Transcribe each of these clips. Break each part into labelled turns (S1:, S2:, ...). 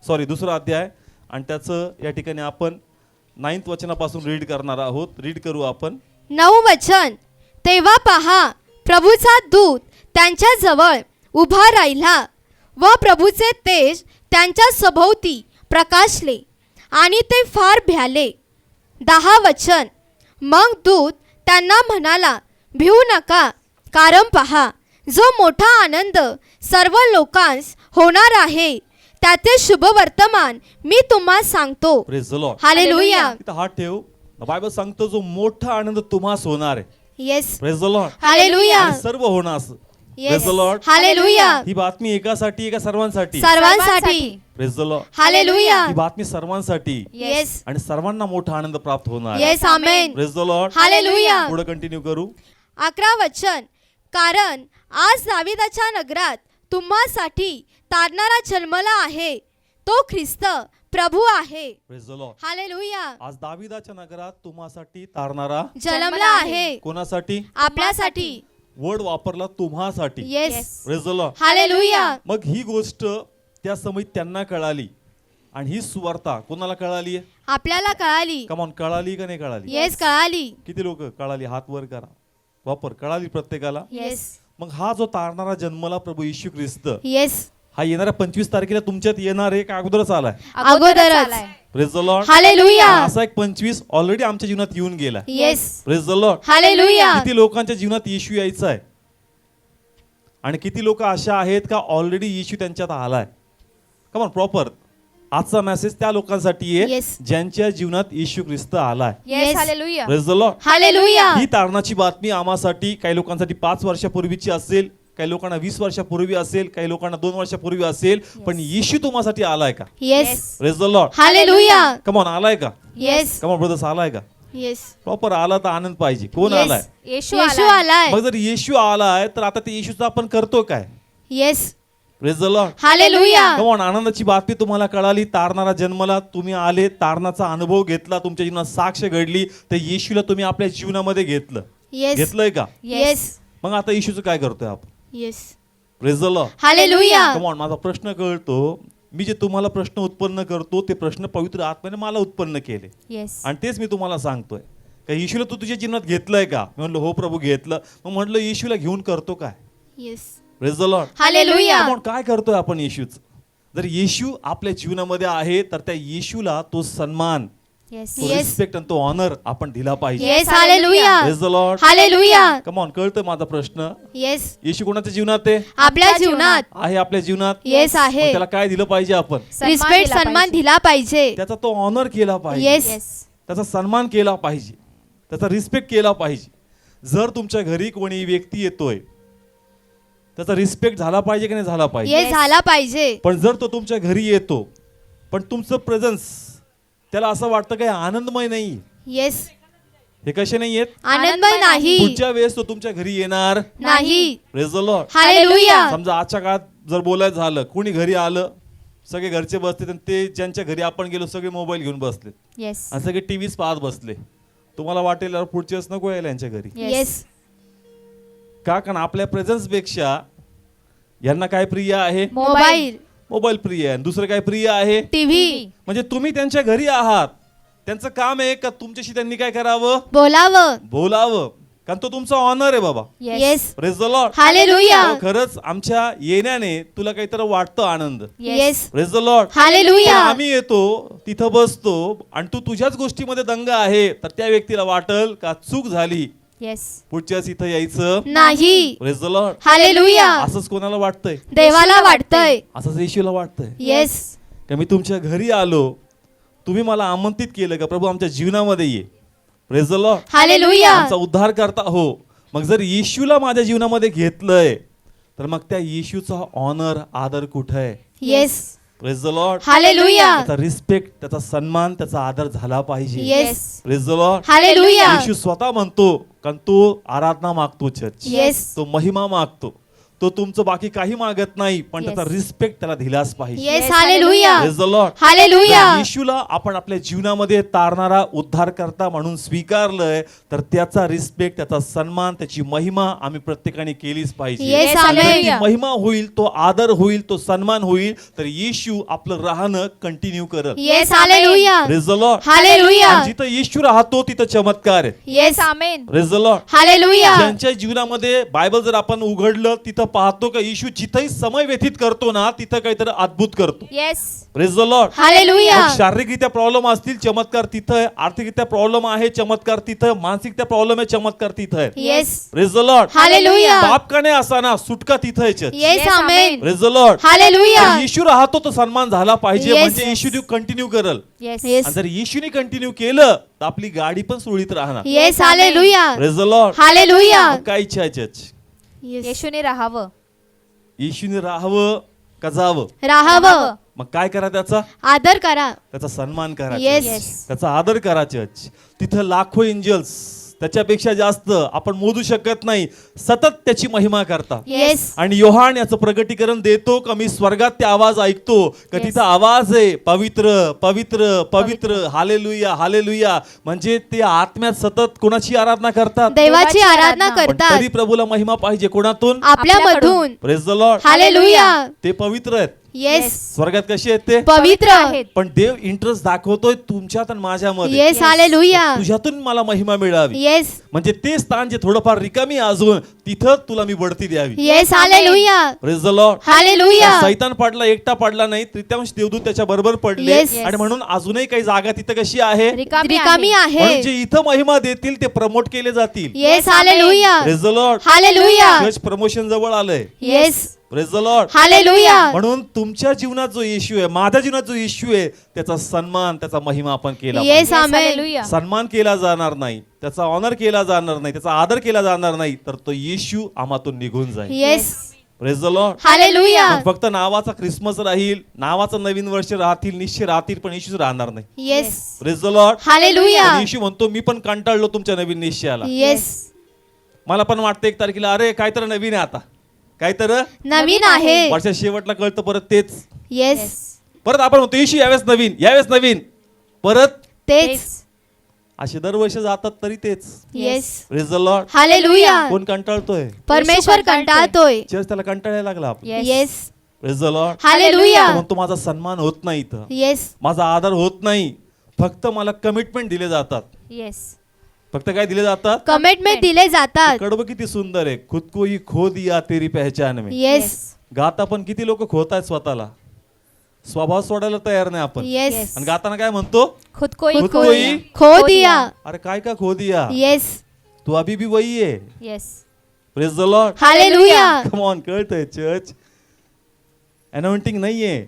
S1: दुसरा अध्याय आणि त्याचं या ठिकाणी आपण 9th वचनापासून रीड करणार आहोत. रीड करू आपण.
S2: 9 वचन. तेव्हा पहा, प्रभूचा दूत त्यांच्या जवळ उभा राहिला व प्रभूचे तेज त्यांच्या सभोवती प्रकाशले आणि ते फार भ्याले. 10 वचन. मग दूत त्यांना म्हणाला, भिऊ नका, कारण पहा, जो मोठा आनंद सर्व लोकांस होणार आहे त्याचे शुभ वर्तमान मी तुम्हाला सांगतो.
S1: Praise the Lord.
S2: हालेलुया.
S1: इथं हात ठेव. बायबल सांगतो जो मोठा आनंद तुम्हास होणार आहे.
S2: Yes.
S1: Praise the Lord.
S2: Hallelujah.
S1: आणि सर्व होणार असं. Praise the Lord.
S2: हालेलुया.
S1: ही बातमी एकासाठी का सर्वांसाठी?
S2: सर्वांसाठी.
S1: Praise the Lord.
S2: हालेलुया.
S1: ही बातमी सर्वांसाठी
S2: येस.
S1: आणि सर्वांना मोठा आनंद प्राप्त होणार.
S2: Yes. Amen.
S1: Praise the Lord.
S2: Hallelujah.
S1: पुढे कंटिन्यू करू.
S2: 11 वचन. कारण आज दाविदाच्या नगरात तुम्हासाठी तारणारा जन्मला आहे, तो ख्रिस्त प्रभू आहे.
S1: Praise the Lord.
S2: हालेलुया.
S1: आज दाविदाच्या नगरात तुम्हासाठी तारणारा
S2: जन्मला आहे.
S1: कोणासाठी?
S2: आपल्यासाठी.
S1: वर्ड वापरला तुम्हासाठी.
S2: Yes.
S1: Praise the Lord.
S2: Hallelujah.
S1: मग ही गोष्ट त्या समय त्यांना कळाली आणि ही सुवार्ता कोणाला कळाली?
S2: आपल्याला कळाली.
S1: कमॉन, कळाली का नाही कळाली?
S2: येस, कळाली.
S1: किती लोक कळाली? हात वर करा. वापर. कळाली प्रत्येकाला?
S2: येस.
S1: मग हा जो तारणारा जन्मला प्रभू येशू ख्रिस्त,
S2: येस.
S1: हा येणाऱ्या 25 तारखेला तुमच्यात येणार आहे का अगोदरच आलाय?
S2: अगोदरच.
S1: Praise the Lord.
S2: हालेलुया.
S1: असा एक 25 ऑलरेडी आमच्या जीवनात येऊन गेला.
S2: Yes.
S1: Praise the Lord.
S2: Hallelujah.
S1: किती लोकांच्या जीवनात येशू यायचा आहे आणि किती लोक अशा आहेत का ऑलरेडी येशू त्यांच्यात आलाय? Come on, proper. आजचा मेसेज त्या लोकांसाठी आहे
S2: Yes.
S1: ज्यांच्या जीवनात येशू ख्रिस्त आलाय.
S2: Yes.
S3: Hallelujah.
S1: Praise the Lord.
S2: Hallelujah.
S1: ही तारणाची बातमी आम्हासाठी, काही लोकांसाठी 5 वर्षापूर्वीची असेल, काही लोकांना 20 वर्षापूर्वी असेल, काही लोकांना 2 वर्षापूर्वी असेल, पण येशू तुम्हासाठी आलाय का?
S2: Yes.
S1: Praise the Lord.
S2: Hallelujah.
S1: Come on, आलाय का?
S2: येस.
S1: कमॉन ब्रदर्स, आलाय का?
S2: येस.
S1: प्रॉपर आला तर आनंद पाहिजे. कोण
S2: Yes.
S1: आलाय?
S3: येशू
S2: येशू
S3: आलाय.
S2: आलाय.
S1: मग जर येशू आलाय तर आता ते येशूचं आपण करतो काय?
S2: Yes.
S1: Praise the Lord.
S2: Hallelujah.
S1: Come on, आनंदाची बातमी तुम्हाला कळाली. तारणारा जन्मला तुम्ही आले, तारणाचा अनुभव घेतला, तुमच्या जीवनात साक्ष घडली, तर येशूला तुम्ही आपल्या जीवनामध्ये घेतलं.
S2: येस.
S1: घेतलंय का?
S2: येस.
S1: मग आता येशूचं काय करतोय आपण?
S2: Yes.
S1: Praise the Lord.
S2: Hallelujah.
S1: Come on, माझा प्रश्न कळतो. मी जे तुम्हाला प्रश्न उत्पन्न करतो ते प्रश्न पवित्र आत्म्याने मला उत्पन्न केले
S3: येस.
S1: आणि तेच मी तुम्हाला सांगतोय. का येशूला तू तुझ्या जीवनात घेतलंय का? मी म्हणलं हो प्रभू घेतलं. मग म्हटलं येशूला घेऊन करतो काय?
S2: Yes.
S1: Praise the Lord.
S2: Hallelujah.
S1: आपण काय करतोय आपण येशूच? जर येशू आपल्या जीवनामध्ये आहे तर त्या येशूला तो सन्मान,
S3: येस.
S1: तो
S2: Yes.
S1: रिस्पेक्ट आणि तो ऑनर आपण दिला पाहिजे.
S2: Yes. Hallelujah.
S1: Praise the Lord.
S2: Hallelujah.
S1: Come on, कळतोय माझा प्रश्न?
S2: येस.
S1: येशू कोणाच्या जीवनात आहे?
S2: आपल्या जीवनात.
S1: आहे आपल्या जीवनात.
S2: येस
S1: मग
S2: आहे.
S1: त्याला काय दिलं पाहिजे आपण?
S2: रिस्पेक्ट, सन्मान दिला पाहिजे.
S1: त्याचा तो ऑनर केला पाहिजे.
S2: येस.
S3: येस.
S1: त्याचा सन्मान केला पाहिजे, त्याचा रिस्पेक्ट केला पाहिजे. जर तुमच्या घरी कोणी व्यक्ती येतोय त्याचा रिस्पेक्ट झाला पाहिजे की नाही झाला पाहिजे?
S2: येस, झाला पाहिजे.
S1: पण जर तो तुमच्या घरी येतो पण तुमचं प्रेझन्स त्याला असं वाटतं काही आनंदमय नाही,
S2: येस.
S1: हे कसे नाही येत?
S2: आनंदमय नाही.
S1: पुढच्या वेळेस तो तुमच्या घरी येणार
S2: नाही.
S1: Praise the Lord.
S2: हालेलुया.
S1: समजा आजच्या काळात जर बोलायचं झालं, कोणी घरी आलं, सगळे घरचे बसले आणि ते ज्यांच्या घरी आपण गेलो सगळे मोबाईल घेऊन बसले
S3: येस.
S1: आणि सगळे टीव्हीच पाहत बसले. तुम्हाला वाटेल यार पुढच्या वेळेस नको यायला यांच्या घरी.
S2: येस.
S1: का? कारण आपल्या प्रेझन्स पेक्षा यांना काय प्रिय आहे?
S2: मोबाईल.
S1: मोबाईल प्रिय आहे. आणि दुसरं काय प्रिय आहे?
S2: टीव्ही.
S1: म्हणजे तुम्ही त्यांच्या घरी आहात, त्यांचं काम आहे का तुमच्याशी त्यांनी काय करावं?
S2: बोलावं.
S1: बोलावं. कारण तो तुमचा ऑनर आहे बाबा.
S2: Yes.
S1: Praise the Lord.
S2: Hallelujah.
S1: खरंच आमच्या येण्याने तुला काहीतरी वाटतं आनंद.
S2: Yes.
S1: Praise the Lord.
S2: Hallelujah.
S1: आम्ही येतो तिथं बसतो आणि तू तुझ्याच गोष्टीमध्ये दंग आहे तर त्या व्यक्तीला वाटल का चूक झाली,
S3: येस.
S1: पुढच्याच इथं यायचं
S2: नाही.
S1: Praise the Lord.
S2: हालेलुया.
S1: असंच कोणाला वाटतंय?
S2: देवाला वाटतंय.
S1: असंच येशूला वाटतंय
S2: येस.
S1: का मी तुमच्या घरी आलो, तुम्ही मला आमंत्रित केलं का प्रभू आमच्या जीवनामध्ये ये. Praise the Lord.
S2: हालेलुया.
S1: आमचा उद्धार करता हो. मग जर येशूला माझ्या जीवनामध्ये घेतलंय तर मग त्या येशूचा ऑनर, आदर कुठे आहे?
S2: Yes.
S1: Praise the Lord.
S2: Hallelujah.
S1: त्याचा रिस्पेक्ट, त्याचा सन्मान, त्याचा आदर झाला पाहिजे.
S2: Yes.
S1: Praise the Lord.
S2: Hallelujah.
S1: Yeshu स्वतः म्हणतो कारण तो आराधना मागतो, चर्च,
S2: येस.
S1: तो महिमा मागतो, तो तुमचं बाकी काही मागत नाही, पण त्याचा रिस्पेक्ट त्याला दिलाच पाहिजे.
S2: Yes hallelujah
S1: Praise the Lord.
S2: Hallelujah
S1: जर येशूला आपण आपल्या जीवनामध्ये तारणारा उद्धारकर्ता म्हणून स्वीकारलंय, तर त्याचा रिस्पेक्ट, त्याचा सन्मान, त्याची महिमा आम्ही प्रत्येकाने केलीच पाहिजे.
S2: येस
S3: Yes,
S2: आमेन
S1: जर ती महिमा होईल, तो आदर होईल, तो सन्मान होईल, तर येशू आपलं राहणं कंटिन्यू करत.
S2: Yes hallelujah
S1: Praise the Lord.
S2: Hallelujah
S1: आणि जिथं येशू राहतो तिथं चमत्कार आहे.
S2: Yes
S3: amen.
S1: Praise the Lord.
S2: Hallelujah
S1: ज्यांच्या जीवनामध्ये बायबल जर आपण उघडलं, तिथं पाहतो का येशू जिथंही समय व्यतीत करतो ना, तिथं काहीतरी अद्भुत करतो.
S3: Yes.
S1: Praise the Lord.
S2: Hallelujah
S1: मग शारीरिकरित्या प्रॉब्लेम असतील, चमत्कार तिथं आहे. आर्थिकरित्या प्रॉब्लेम आहे, चमत्कार तिथं आहे. मानसिकरित्या प्रॉब्लेम आहे, चमत्कार तिथं आहे.
S2: Yes
S1: Praise the Lord.
S2: Hallelujah
S1: पाप का नाही असाना, सुटका तिथं आहे church.
S2: Yes
S3: Yes,
S2: amen
S1: Praise the Lord.
S2: Hallelujah
S1: तर येशू राहतो तो सन्मान झाला पाहिजे,
S2: Yes.
S1: म्हणजे येशू देव कंटिन्यू करल.
S3: येस.
S2: येस
S1: आणि जर येशूने कंटिन्यू केलं तर आपली गाडी पण सुरळीत राहणार.
S2: Yes hallelujah
S1: Praise the Lord.
S2: Hallelujah
S1: मग काय इच्छा आहे चर्च?
S2: येस
S3: येशूने राहावं.
S1: येशूने राहावं का जावं?
S2: राहावं
S1: मग काय करा त्याचा?
S2: आदर करा
S1: त्याचा सन्मान करा
S2: Yes.
S1: church. त्याचा आदर करा चर्च. तिथं लाखो एंजल्स त्याच्यापेक्षा जास्त आपण मोजू शकत नाही, सतत त्याची महिमा करता.
S2: येस
S1: आणि योहान याचं प्रगटीकरण देतो का मी स्वर्गात ते आवाज ऐकतो का
S3: Yes.
S1: तिथं आवाज आहे पवित्र पवित्र पवित्र हालेलुया हालेलुया, म्हणजे ते आत्म्यात सतत कोणाची आराधना करतात,
S2: देवाची आराधना
S1: पण
S2: करतात
S1: तरी प्रभूला महिमा पाहिजे कोणातून?
S2: आपल्या मधून
S1: प्रेज द लॉर्ड.
S2: हालेलुया
S1: ते पवित्र आहेत.
S2: येस
S1: स्वर्गात कसे आहेत ते?
S2: पवित्र
S3: आहेत.
S1: पण देव इंटरेस्ट दाखवतोय तुमच्यात आणि माझ्यामध्ये.
S2: येस हालेलुया
S1: तुझ्यातून मला महिमा मिळावी,
S2: येस
S1: म्हणजे ते स्थान जे थोडंफार रिकामी अजून तिथं तुला मी बढती द्यावी.
S2: Yes hallelujah
S1: praise the Lord.
S2: Hallelujah
S1: सैतान पडला, एकटा पडला नाही, तृतीयांश देवदूत त्याच्या बरोबर पडले.
S2: Yes.
S1: आणि म्हणून अजूनही काही जागा तिथं कशी आहे,
S2: रिकामी आहे
S1: म्हणून जे इथं महिमा देतील ते प्रमोट केले जातील.
S2: Yes hallelujah
S1: praise the Lord.
S2: Hallelujah
S1: church promotion जवळ आलंय.
S2: Yes
S1: praise the Lord.
S2: Hallelujah
S1: म्हणून तुमच्या जीवनात जो येशू आहे, माझ्या जीवनात जो येशू आहे, त्याचा सन्मान, त्याचा महिमा आपण केला
S2: येस
S1: पाहिजे.
S2: Amen
S3: hallelujah.
S1: सन्मान केला जाणार नाही, त्याचा ऑनर केला जाणार नाही, त्याचा आदर केला जाणार नाही, तर तो येशू आम्हातून निघून जाईल.
S2: Yes
S1: praise the Lord.
S2: Hallelujah
S1: मग फक्त नावाचा क्रिसमस राहील, नावाचं नवीन वर्ष राहतील, निश्चय राहतील, पण येशूच राहणार नाही.
S2: Yes
S1: praise the Lord.
S2: Hallelujah
S1: पण येशू म्हणतो मी पण कंटाळलो तुमच्या नवीन निश्चयाला.
S2: येस
S1: मला पण वाटतं 1 तारखेला अरे काय तर नवीन आहे आता, काय तर
S2: नवीन आहे
S1: वर्षा शेवटला कळतं परत तेच.
S2: येस
S1: परत आपण म्हणतो येशू यावेळेस नवीन, यावेळेस नवीन, परत
S2: तेच
S1: असे दरवर्षी जातात तरी तेच.
S2: Yes
S1: praise the Lord.
S2: Hallelujah
S1: कोण कंटाळतोय?
S2: परमेश्वर कंटाळतोय
S1: चर्च त्याला कंटाळायला लागला आपण.
S2: Yes
S1: praise the Lord.
S2: Hallelujah
S1: म्हणतो माझा सन्मान होत नाही इथं,
S2: येस
S1: माझा आदर होत नाही, फक्त मला कमिटमेंट दिले जातात.
S3: येस.
S1: फक्त काय दिले जातात?
S2: कमिटमेंट दिले जातात
S1: कडवं किती सुंदर आहे, खुद को ही खो दिया तेरी पहचान में.
S2: येस
S1: गाता पण किती लोक खोतायत स्वतःला, स्वभाव सोडायला तयार नाही आपण.
S2: येस
S1: आणि गाताना काय म्हणतो?
S3: खुद को ही
S1: खुद को ही
S2: खो दिया
S1: अरे काय का खो दिया,
S2: येस
S1: तू अभी भी वही है.
S3: Yes.
S1: Praise the Lord.
S2: Hallelujah
S1: come on, कळतंय चर्च अनॉइंटिंग नाहीये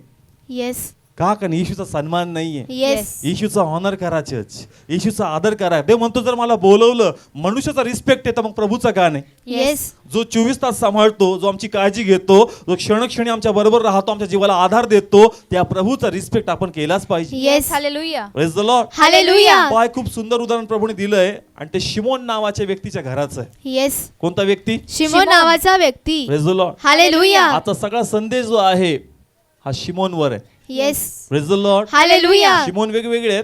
S2: येस
S1: का? कारण येशूचा सन्मान नाहीये.
S2: येस
S1: येशूचा ऑनर करा चर्च, येशूचा आदर करा. देव म्हणतो जर मला बोलवलं, मनुष्याचा रिस्पेक्ट येतं, मग प्रभूचा का नाही?
S2: येस
S1: जो 24 तास सांभाळतो, जो आमची काळजी घेतो, जो क्षणक्षणी आमच्या बरोबर राहतो, आमच्या जीवाला आधार देतो, त्या प्रभूचा रिस्पेक्ट आपण केलाच पाहिजे.
S2: Yes
S3: hallelujah.
S1: Praise the Lord.
S2: Hallelujah
S1: पाय खूप सुंदर उदाहरण प्रभूने दिलंय, आणि ते शिमोन नावाच्या व्यक्तीच्या घराचं आहे.
S2: येस
S1: कोणता व्यक्ती?
S2: शिमोन नावाचा व्यक्ती
S1: प्रेज द लॉर्ड.
S2: हालेलुया
S1: आता सगळा संदेश जो आहे हा शिमोनवर आहे.
S2: Yes
S1: praise the Lord.
S2: Hallelujah
S1: शिमोन वेगवेगळे आहेत.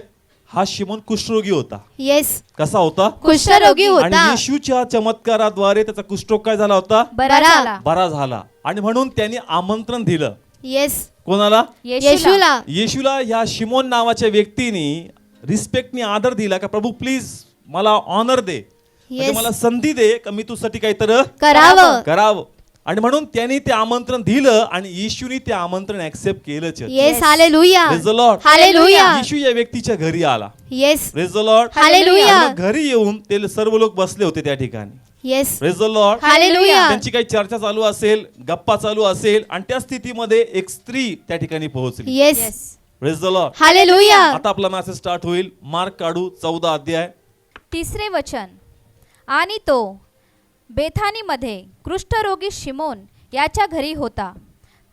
S1: हा शिमोन कुष्ठरोगी होता.
S2: येस
S1: कसा होता?
S2: कुष्ठरोगी
S1: आणि
S2: होता
S1: येशूच्या चमत्काराद्वारे त्याचा कुष्ठरोग काय झाला होता?
S3: बरा
S2: बरा.
S3: झाला.
S1: बरा झाला. आणि म्हणून त्यांनी आमंत्रण दिलं.
S2: येस
S1: कोणाला?
S2: येशूला
S1: येशूला. ह्या शिमोन नावाच्या व्यक्तीने रिस्पेक्टने आदर दिला का प्रभू प्लीज मला ऑनर दे, म्हणजे
S2: येस
S1: मला संधी दे का मी तुझ्यासाठी काहीतरी
S2: करावं
S1: करावं. आणि म्हणून त्यांनी ते आमंत्रण दिलं आणि येशूने ते आमंत्रण ऍक्सेप्ट केलं.
S2: Yes hallelujah
S1: praise the Lord.
S2: Hallelujah
S1: Yeshu या व्यक्तीच्या घरी आला.
S2: Yes
S1: praise the Lord.
S2: Hallelujah
S1: आणि मग घरी येऊन ते सर्व लोक बसले होते त्या ठिकाणी.
S2: Yes
S1: praise the Lord.
S2: Hallelujah
S1: त्यांची काही चर्चा चालू असेल, गप्पा चालू असेल, आणि त्या स्थितीमध्ये एक स्त्री त्या ठिकाणी पोहोचली.
S2: Yes
S3: yes.
S1: Praise the Lord.
S2: Hallelujah
S1: आता आपला मेसेज स्टार्ट होईल. मार्क काढू 14 अध्याय.
S3: 3 वचन. आणि तो बेथानीमध्ये कुष्ठरोगी शिमोन याच्या घरी होता.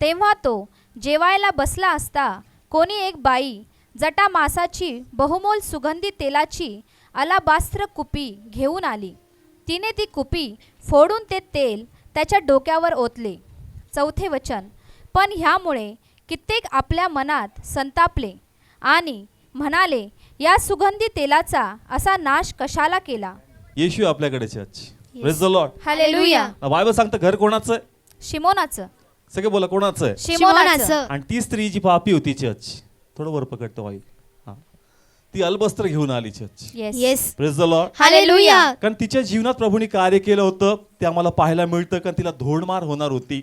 S3: तेव्हा तो जेवायला बसला असता कोणी एक बाई जटा मासाची बहुमोल सुगंधी तेलाची अलाबास्त्र कुपी घेऊन आली. तिने ती कुपी फोडून ते तेल त्याच्या डोक्यावर ओतले चौथे वचन. पण ह्यामुळे कित्येक आपल्या मनात संतापले आणि म्हणाले, या सुगंधी तेलाचा असा नाश कशाला केला.
S1: येशू आपल्याकडे church. Praise the Lord.
S2: Hallelujah.
S1: Bible सांगतं घर कोणाचं आहे?
S3: शिमोनाचं.
S1: सगळे बोला कोणाचं आहे?
S3: शिमोनाचं.
S1: आणि ती स्त्री जी पापी होती चर्च, थोडं वर पकडतो वाई, ती अल्बस्त्र घेऊन आली church.
S2: Yes.
S1: Praise the Lord.
S2: Hallelujah.
S1: कारण तिच्या जीवनात प्रभूने कार्य केलं होतं ते आम्हाला पाहायला मिळतं. कारण तिला धोडमार होणार होती,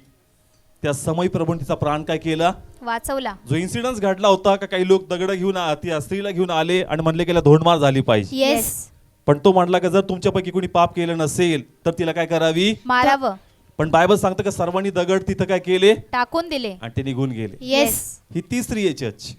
S1: त्या समयी प्रभूने तिचा प्राण काय केला?
S3: वाचवला.
S1: जो इन्सिडेंट घडला होता का काही लोक दगड घेऊन त्या स्त्रीला घेऊन आले आणि म्हणले की धोडमार झाली पाहिजे.
S2: येस.
S1: पण तो म्हटला की जर तुमच्यापैकी कोणी पाप केलं नसेल तर तिला काय करावी?
S3: मारावं.
S1: पण बायबल सांगतं की सर्वांनी दगड तिथं काय केले?
S3: टाकून दिले.
S1: आणि ते निघून गेले.
S2: येस.
S1: ही ती स्त्री आहे church.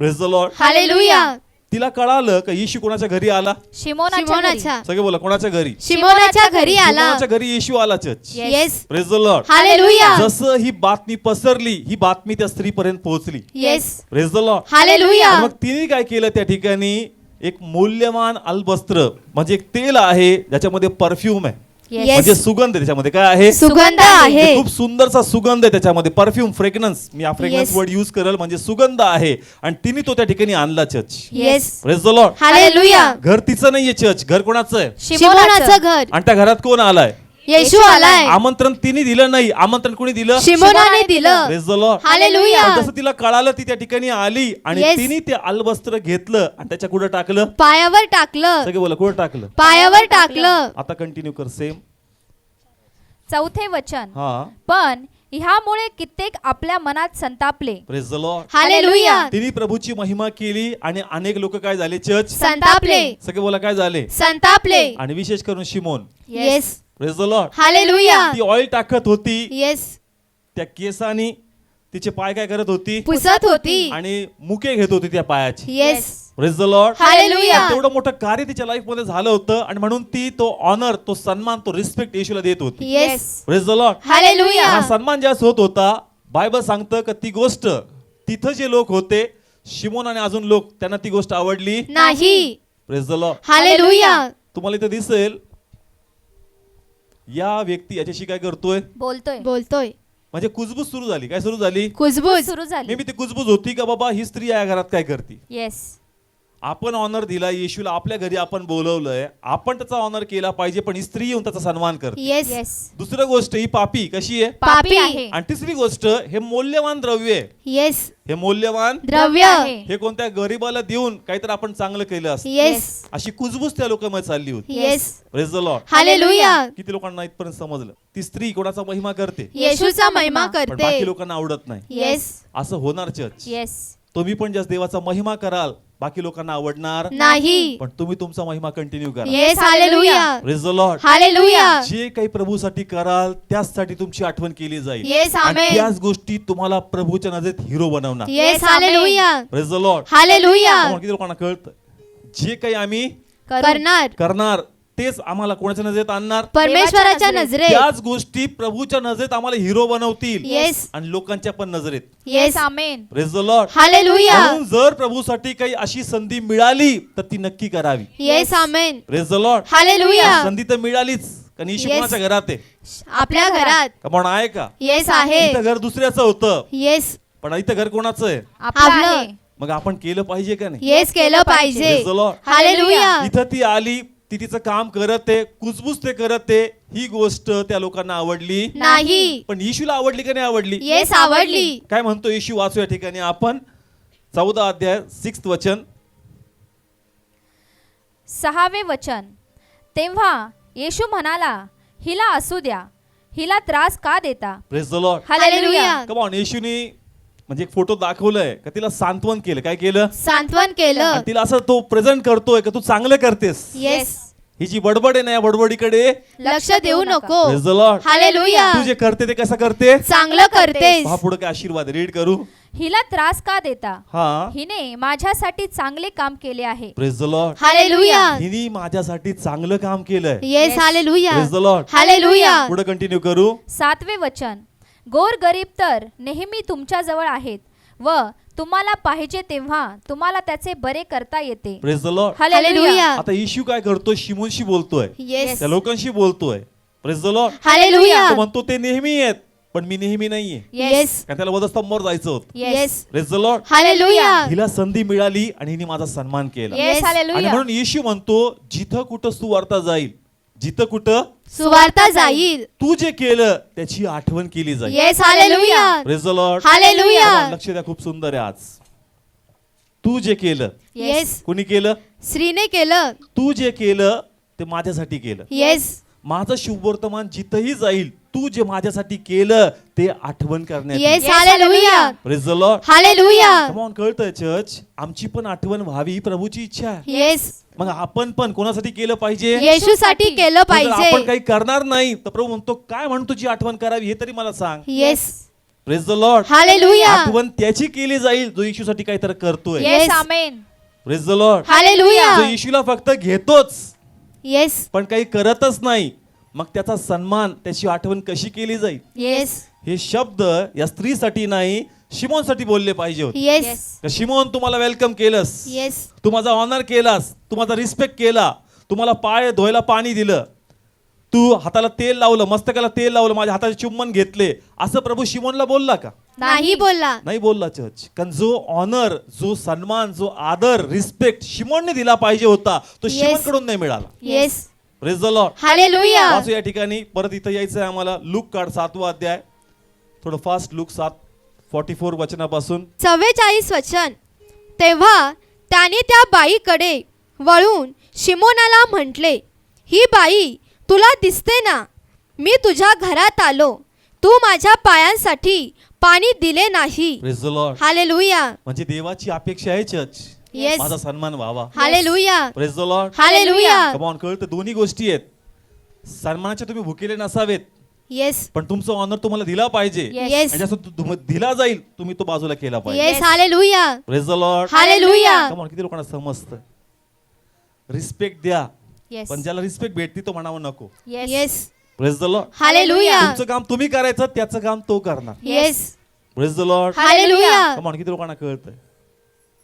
S1: Praise the Lord.
S2: Hallelujah.
S1: तिला कळालं का येशू कोणाच्या घरी आला?
S3: शिमोनाच्या घरी.
S1: सगळे बोला कोणाच्या घरी?
S2: शिमोनाच्या घरी आला.
S1: शिमोनाच्या घरी येशू आला church.
S2: Yes.
S1: Praise the Lord.
S2: Hallelujah.
S1: जसं ही बातमी पसरली, ही बातमी त्या स्त्रीपर्यंत पोहोचली.
S2: Yes.
S1: Praise the Lord.
S2: Hallelujah.
S1: मग तिने काय केलं त्या ठिकाणी? एक मूल्यवान अल्बस्त्र म्हणजे एक तेल आहे ज्याच्यामध्ये परफ्यूम आहे,
S3: येस.
S1: म्हणजे सुगंध आहे. त्याच्यामध्ये काय आहे?
S2: सुगंध आहे.
S1: खूप सुंदरसा सुगंध आहे त्याच्यामध्ये, परफ्यूम, फ्रेग्रन्स. मी हा फ्रेग्रन्स
S2: Yes.
S1: वर्ड यूज करेल, म्हणजे सुगंध आहे. आणि तिने तो त्या ठिकाणी आणला church.
S2: Yes.
S1: Praise the Lord.
S2: Hallelujah.
S1: घर तिचं नाहीये चर्च, घर कोणाचं आहे?
S2: शिमोनाचं घर.
S1: आणि त्या घरात कोण आलाय?
S2: येशू आलाय.
S1: आमंत्रण तिने दिलं नाही, आमंत्रण कोणी दिलं?
S2: शिमोनाने दिलं.
S1: Praise the Lord.
S2: हालेलुया.
S1: पण जसं तिला कळालं ती त्या ठिकाणी आली आणि
S2: Yes.
S1: तिने ते अल्बस्त्र घेतलं आणि त्याच्या कुठं टाकलं?
S2: पायावर टाकलं.
S1: सगळे बोला कुठं टाकलं?
S2: पायावर टाकलं.
S1: आता कंटिन्यू कर. सेम.
S3: चौथे वचन.
S1: हा.
S3: पण ह्यामुळे कित्येक आपल्या मनात संतापले.
S1: Praise the Lord.
S2: हालेलुया.
S1: तिने प्रभूची महिमा केली आणि अनेक लोक काय झाले? चर्च.
S2: संतापले.
S1: सगळे बोला काय झाले?
S2: संतापले.
S1: आणि विशेष करून Shimon.
S2: Yes.
S1: Praise the Lord.
S2: Hallelujah.
S1: ती ऑइल टाकत होती
S2: येस.
S1: त्या केसानी, तिचे पाय काय करत होती?
S2: पुसत होती.
S1: आणि मुके घेत होती त्या पायाची.
S2: Yes.
S1: Praise the Lord.
S2: Hallelujah.
S1: तेवढं मोठं कार्य तिच्या लाईफ मध्ये झालं होतं आणि म्हणून ती तो ऑनर, तो सन्मान, तो रिस्पेक्ट येशूला देत होती.
S2: Yes.
S1: Praise the Lord.
S2: Hallelujah.
S1: हा सन्मान ज्यास होत होता, बायबल सांगतं का ती गोष्ट तिथं जे लोक होते, शिमोन आणि अजून लोक, त्यांना ती गोष्ट आवडली
S2: नाही.
S1: Praise the Lord.
S2: हालेलुया.
S1: तुम्हाला इथं दिसेल या व्यक्ती याच्याशी काय करतोय?
S3: बोलतोय.
S2: बोलतोय.
S1: म्हणजे कुजबूज सुरू झाली. काय सुरू झाली?
S2: कुजबूज.
S3: सुरू झाली.
S1: मे बी ती कुजबूज होती का बाबा ही स्त्री या घरात काय करते?
S3: येस.
S1: आपण ऑनर दिला येशूला, आपल्या घरी आपण बोलवलंय, आपण त्याचा ऑनर केला पाहिजे, पण ही स्त्री येऊन त्याचा सन्मान करते.
S2: येस.
S3: येस.
S1: दुसरी गोष्ट, ही पापी कशी आहे?
S2: पापी
S3: आहे.
S1: आणि तिसरी गोष्ट, हे मौल्यवान द्रव्य आहे.
S2: येस.
S1: हे मौल्यवान
S2: द्रव्य.
S3: आहे.
S1: हे कोणत्या गरीबाला देऊन काहीतरी आपण चांगलं केलं असतं,
S2: येस.
S1: अशी कुजबूज त्या लोकांमध्ये चालली होती.
S2: Yes.
S1: Praise the Lord.
S2: Hallelujah.
S1: किती लोकांना इथपर्यंत समजलं? ती स्त्री कोणाचा महिमा करते
S2: येशूचा महिमा
S1: पण बाकी
S2: करते.
S1: लोकांना आवडत नाही.
S2: येस.
S1: असं होणार चर्च.
S3: येस.
S1: तुम्ही पण जास्त देवाचा महिमा कराल, बाकी लोकांना आवडणार
S2: नाही.
S1: पण तुम्ही तुमचा महिमा कंटिन्यू करा.
S2: Yes. Hallelujah.
S1: Praise the Lord.
S2: Hallelujah.
S1: जे काही प्रभूसाठी कराल त्याचसाठी तुमची आठवण केली जाईल.
S2: येस.
S1: आणि
S2: आमेन.
S1: त्याच गोष्टी तुम्हाला प्रभूच्या नजरेत हिरो बनवणार.
S2: Yes. Hallelujah.
S1: Praise the Lord.
S2: Hallelujah.
S1: किती लोकांना कळतं? जे काही आम्ही
S2: करणार
S1: करणार तेच आम्हाला कोणाच्या नजरेत आणणार?
S2: परमेश्वराच्या नजरेत.
S1: त्याच गोष्टी प्रभूच्या नजरेत आम्हाला हिरो बनवतील.
S2: येस.
S1: आणि लोकांच्या पण नजरेत.
S2: Yes.
S3: Amen.
S1: Praise the Lord.
S2: Hallelujah.
S1: म्हणून जर प्रभूसाठी काही अशी संधी मिळाली तर ती नक्की करावी.
S2: Yes. Amen.
S1: Praise the Lord.
S2: Hallelujah.
S1: संधी तर मिळालीच, कारण येशू
S2: Yes.
S1: कोणाच्या घरात आहे?
S2: आपल्या घरात.
S1: पण आहे का?
S2: येस आहे.
S1: इथं घर दुसऱ्याचं होतं,
S2: येस.
S1: पण इथं घर कोणाचं आहे?
S3: आपलं
S2: आपलं.
S3: आहे.
S1: मग आपण केलं पाहिजे का नाही?
S2: येस केलं पाहिजे.
S1: Praise the Lord.
S2: हालेलुया.
S1: इथं ती आली, ती तिचं काम करत आहे, कुजबूज ते करत आहे, ही गोष्ट त्या लोकांना आवडली
S2: नाही.
S1: पण येशूला आवडली का नाही आवडली?
S2: येस आवडली.
S1: काय म्हणतो येशू? वाचू या ठिकाणी आपण 14 अध्याय 6 वचन.
S3: 6वे वचन. तेव्हा येशू म्हणाला, हिला असू द्या, हिला त्रास का देता.
S1: Praise the Lord.
S2: Hallelujah.
S1: Come on. येशूने म्हणजे एक फोटो दाखवलाय का तिला सांत्वन केलं. काय केलं?
S2: सांत्वन केलं.
S1: आणि तिला असं तो प्रेझेंट करतोय का तू चांगलं करतेस.
S2: येस.
S1: ही जी बडबड आहे ना, या बडबडीकडे
S2: लक्ष देऊ नको.
S1: Praise the Lord.
S2: हालेलुया.
S1: तू जे करते ते कसं करते?
S2: चांगलं करतेस.
S1: पहा पुढे काय आशीर्वाद. रीड करू.
S3: हिला त्रास का देता.
S1: हा.
S3: हिने माझ्यासाठी चांगले काम केले आहे.
S1: Praise the Lord.
S2: हालेलुया.
S1: हिने माझ्यासाठी चांगलं काम केलंय.
S2: Yes. Hallelujah.
S1: Praise the Lord.
S2: Hallelujah.
S1: पुढे कंटिन्यू करू.
S3: 7वे वचन. गोर गरीब तर नेहमी तुमच्या जवळ आहेत व तुम्हाला पाहिजे तेव्हा तुम्हाला त्याचे बरे करता येते.
S1: Praise the Lord.
S2: हालेलुया.
S1: आता येशू काय करतोय? शिमोनशी बोलतोय,
S2: येस.
S1: त्या लोकांशी बोलतोय. Praise the Lord.
S2: हालेलुया.
S1: तो म्हणतो ते नेहमी आहेत, पण मी नेहमी नाहीये,
S2: येस
S1: कारण त्याला वधस्तंभावर जायचं होतं.
S2: Yes
S1: praise the Lord.
S2: Hallelujah
S1: हिला संधी मिळाली आणि हिने माझा सन्मान केला.
S3: येस
S1: आणि
S3: हालेलुया.
S1: म्हणून येशू म्हणतो, जिथं कुठं सुवार्ता जाईल, जिथं कुठं
S2: सुवार्ता जाईल.
S1: तू जे केलं त्याची आठवण केली जाईल.
S2: Yes hallelujah
S1: praise the Lord.
S2: Hallelujah.
S1: लक्ष द्या, खूप सुंदर आहे आज. तू जे केलं,
S2: येस
S1: कुणी केलं?
S2: स्त्रीने केलं.
S1: तू जे केलं ते माझ्यासाठी केलं.
S2: येस
S1: माझं शुभवर्तमान जिथंही जाईल, तू जे माझ्यासाठी केलं ते आठवण करण्यात
S2: yes
S3: Yes,
S2: hallelujah
S3: hallelujah.
S1: Praise the Lord.
S2: Hallelujah
S1: come on, कळतंय चर्च, आमची पण आठवण व्हावी ही प्रभूची इच्छा आहे.
S2: येस
S1: मग आपण पण कोणासाठी केलं पाहिजे?
S2: येशूसाठी केलं
S1: जर आपण
S2: पाहिजे.
S1: काही करणार नाही तर प्रभू म्हणतो, काय म्हणून तुझी आठवण करावी हे तरी मला सांग.
S2: Yes
S1: praise the Lord.
S2: Hallelujah
S1: आठवण त्याची केली जाईल जो येशूसाठी काहीतरी करतोय.
S2: Yes.
S3: Yes amen.
S1: Praise the Lord.
S2: Hallelujah
S1: जो येशूला फक्त घेतोच
S2: येस
S1: पण काही करतच नाही, मग त्याचा सन्मान, त्याची आठवण कशी केली जाईल?
S2: येस
S1: हे शब्द या स्त्रीसाठी नाही, शिमोनसाठी बोलले पाहिजे होते.
S2: येस
S1: का शिमोन, तू मला वेलकम केलंस,
S2: येस
S1: तू माझा ऑनर केलास, तू माझा रिस्पेक्ट केला, तू मला पाय धुवायला पाणी दिलं, तू हाताला तेल लावलं, मस्तकाला तेल लावलं, माझ्या हाताचे चुंबन घेतले, असं प्रभू शिमोनला बोलला का?
S2: नाही बोलला.
S1: नाही बोलला चर्च. कारण जो ऑनर, जो सन्मान, जो आदर, रिस्पेक्ट शिमोनने दिला पाहिजे होता तो
S2: Yes.
S1: शिमोनकडून नाही मिळाला.
S2: Yes
S1: praise the Lord.
S2: Hallelujah
S1: वाचू या ठिकाणी, परत इथं यायचं आहे आम्हाला. लूक काढ 7वा अध्याय, थोडं फास्ट. लूक 7:44 वचनापासून.
S2: 44 वचन. तेव्हा त्याने त्या बाईकडे वळून शिमोनाला म्हटले, ही बाई तुला दिसते ना, मी तुझ्या घरात आलो, तू माझ्या पायांसाठी पाणी दिले नाही.
S1: Praise the Lord.
S2: हालेलुया
S1: म्हणजे देवाची अपेक्षा आहे चर्च,
S2: Yes.
S1: माझा सन्मान व्हावा.
S2: Hallelujah
S1: praise the Lord.
S2: Hallelujah
S1: come on, कळतं दोन्ही गोष्टी आहेत. सन्मानाचे तुम्ही भुकेले नसावेत,
S2: येस
S1: पण तुमचं ऑनर तुम्हाला दिला पाहिजे.
S3: Yes.
S2: येस
S1: आणि जसं दिला जाईल तुम्ही तो बाजूला केला पाहिजे.
S2: Yes hallelujah
S1: praise the Lord.
S2: Hallelujah
S1: come on, किती लोकांना समजतं? रिस्पेक्ट द्या,
S3: येस
S1: पण ज्याला रिस्पेक्ट भेटते तो म्हणावं नको.
S3: Yes
S2: yes
S1: praise the Lord.
S2: Hallelujah
S1: तुमचं काम तुम्ही करायचं, त्याचं काम तो करणार.
S2: Yes
S1: praise the Lord.
S2: Hallelujah
S1: come on, किती लोकांना कळतंय?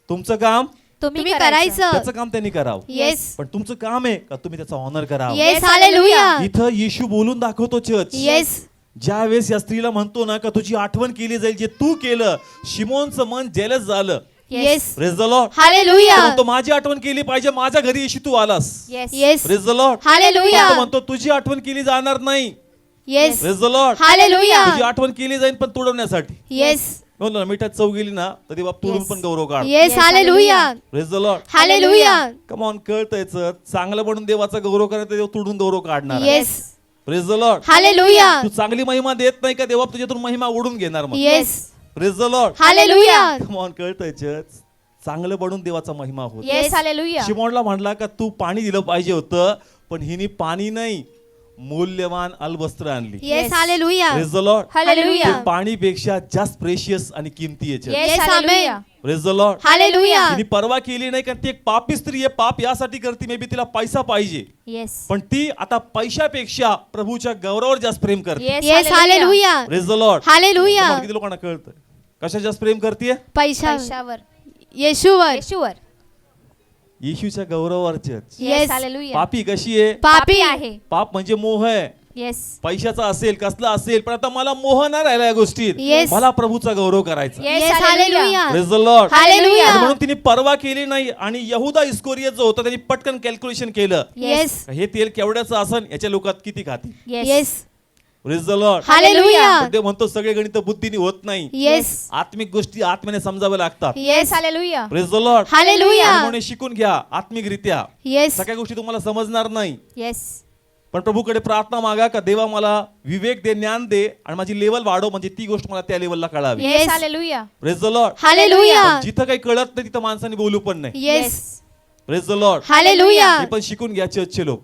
S1: तुमचं काम
S2: तुम्ही करायचं.
S1: त्याचं काम त्यांनी करावं,
S2: येस
S1: पण तुमचं काम आहे का तुम्ही त्याचा ऑनर करावं.
S2: येस हालेलुया
S1: इथं येशू बोलून दाखवतो चर्च.
S2: येस
S1: ज्या वेळेस या स्त्रीला म्हणतो ना का तुझी आठवण केली जाईल जे तू केलं, शिमोनचं मन जेलस झालं.
S2: Yes
S1: praise the Lord.
S2: Hallelujah
S1: तो म्हणतो माझी आठवण केली पाहिजे, माझ्या घरी येशू तू आलास.
S3: Yes
S2: yes
S1: praise the Lord.
S2: Hallelujah
S1: तो म्हणतो तुझी आठवण केली जाणार नाही.
S2: Yes
S1: praise the Lord.
S2: Hallelujah
S1: तुझी आठवण केली जाईल पण तुडवण्यासाठी.
S2: येस
S1: म्हणून ना, मिठात चव गेली ना तर देवा तुडून
S3: Yes.
S1: पण गौरव काढ.
S2: Yes hallelujah
S1: praise the Lord.
S2: Hallelujah
S1: come on, कळतंय चांगलं म्हणून देवाचा गौरव करायचं, देव तुडून गौरव काढणार.
S2: Yes
S1: praise the Lord.
S2: Hallelujah
S1: तू चांगली महिमा देत नाही का, देवा तुझ्यातून महिमा ओढून घेणार मग.
S2: Yes
S1: praise the Lord.
S2: Hallelujah
S1: come on, कळतंय चर्च, चांगलं बनून देवाचा महिमा होत.
S3: Yes hallelujah.
S1: शिमोनला म्हणला का तू पाणी दिलं पाहिजे होतं, पण हिने पाणी नाही, मूल्यवान अलवस्त्र आणली.
S2: Yes hallelujah
S1: praise the Lord.
S3: Hallelujah.
S1: ते पाणीपेक्षा जास्त प्रेशियस आणि किमती आहे church.
S3: Yes
S2: Yes,
S3: hallelujah.
S2: amen.
S1: Praise the Lord.
S2: Hallelujah
S1: तिने परवा केली नाही, कारण ती एक पापी स्त्री आहे, पाप यासाठी करते, मे बी तिला पैसा पाहिजे,
S3: येस
S1: पण ती आता पैशापेक्षा प्रभूच्या गौरवावर जास्त प्रेम करते.
S2: Yes hallelujah
S1: praise the Lord.
S2: Hallelujah
S1: तुम्हाला किती लोकांना कळतं कशा जास्त प्रेम करते?
S2: पैशा
S3: पैशावर
S2: येशूवर
S3: येशूवर.
S1: येशूच्या गौरवावर चर्च.
S3: Yes
S2: Yes.
S3: हालेलुया.
S1: पापी कशी आहे?
S2: पापी
S3: आहे.
S1: पाप म्हणजे मोह आहे,
S3: येस
S1: पैशाचा असेल कसला असेल, पण आता मला मोह नाही राहिला या गोष्टीत.
S2: Yes.
S1: मला प्रभूचा गौरव करायचा.
S3: Yes
S2: yes
S3: hallelujah.
S2: Hallelujah
S1: praise the Lord.
S2: Hallelujah
S1: आणि म्हणून तिने परवा केली नाही, आणि यहुदा इस्कोरियत जो होता त्यांनी पटकन कॅल्क्युलेशन केलं,
S2: येस
S1: हे तेल केवढ्याचं असन, याच्या लोकात किती खातील.
S2: Yes
S1: praise the Lord.
S2: Hallelujah
S1: पण ते म्हणतो सगळे गणित बुद्धीने होत नाही,
S2: येस
S1: आत्मिक गोष्टी आत्म्याने समजाव्या लागतात.
S2: Yes
S3: hallelujah.
S1: Praise the Lord.
S2: Hallelujah
S1: म्हणून शिकून घ्या आत्मिकरित्या,
S2: येस
S1: सगळ्या गोष्टी तुम्हाला समजणार नाही,
S3: येस
S1: पण प्रभूकडे प्रार्थना मागा का देवा मला विवेक दे, ज्ञान दे, आणि माझी लेवल वाढव, म्हणजे ती गोष्ट मला त्या लेवलला कळावी.
S3: Yes
S2: Yes.
S3: Hallelujah.
S1: Praise the Lord.
S2: Hallelujah
S1: पण जिथं काही कळत नाही तिथं माणसाने बोलू पण नाही.
S2: Yes
S1: praise the Lord.
S2: Hallelujah
S1: हे पण शिकून घ्या चर्चचे लोक.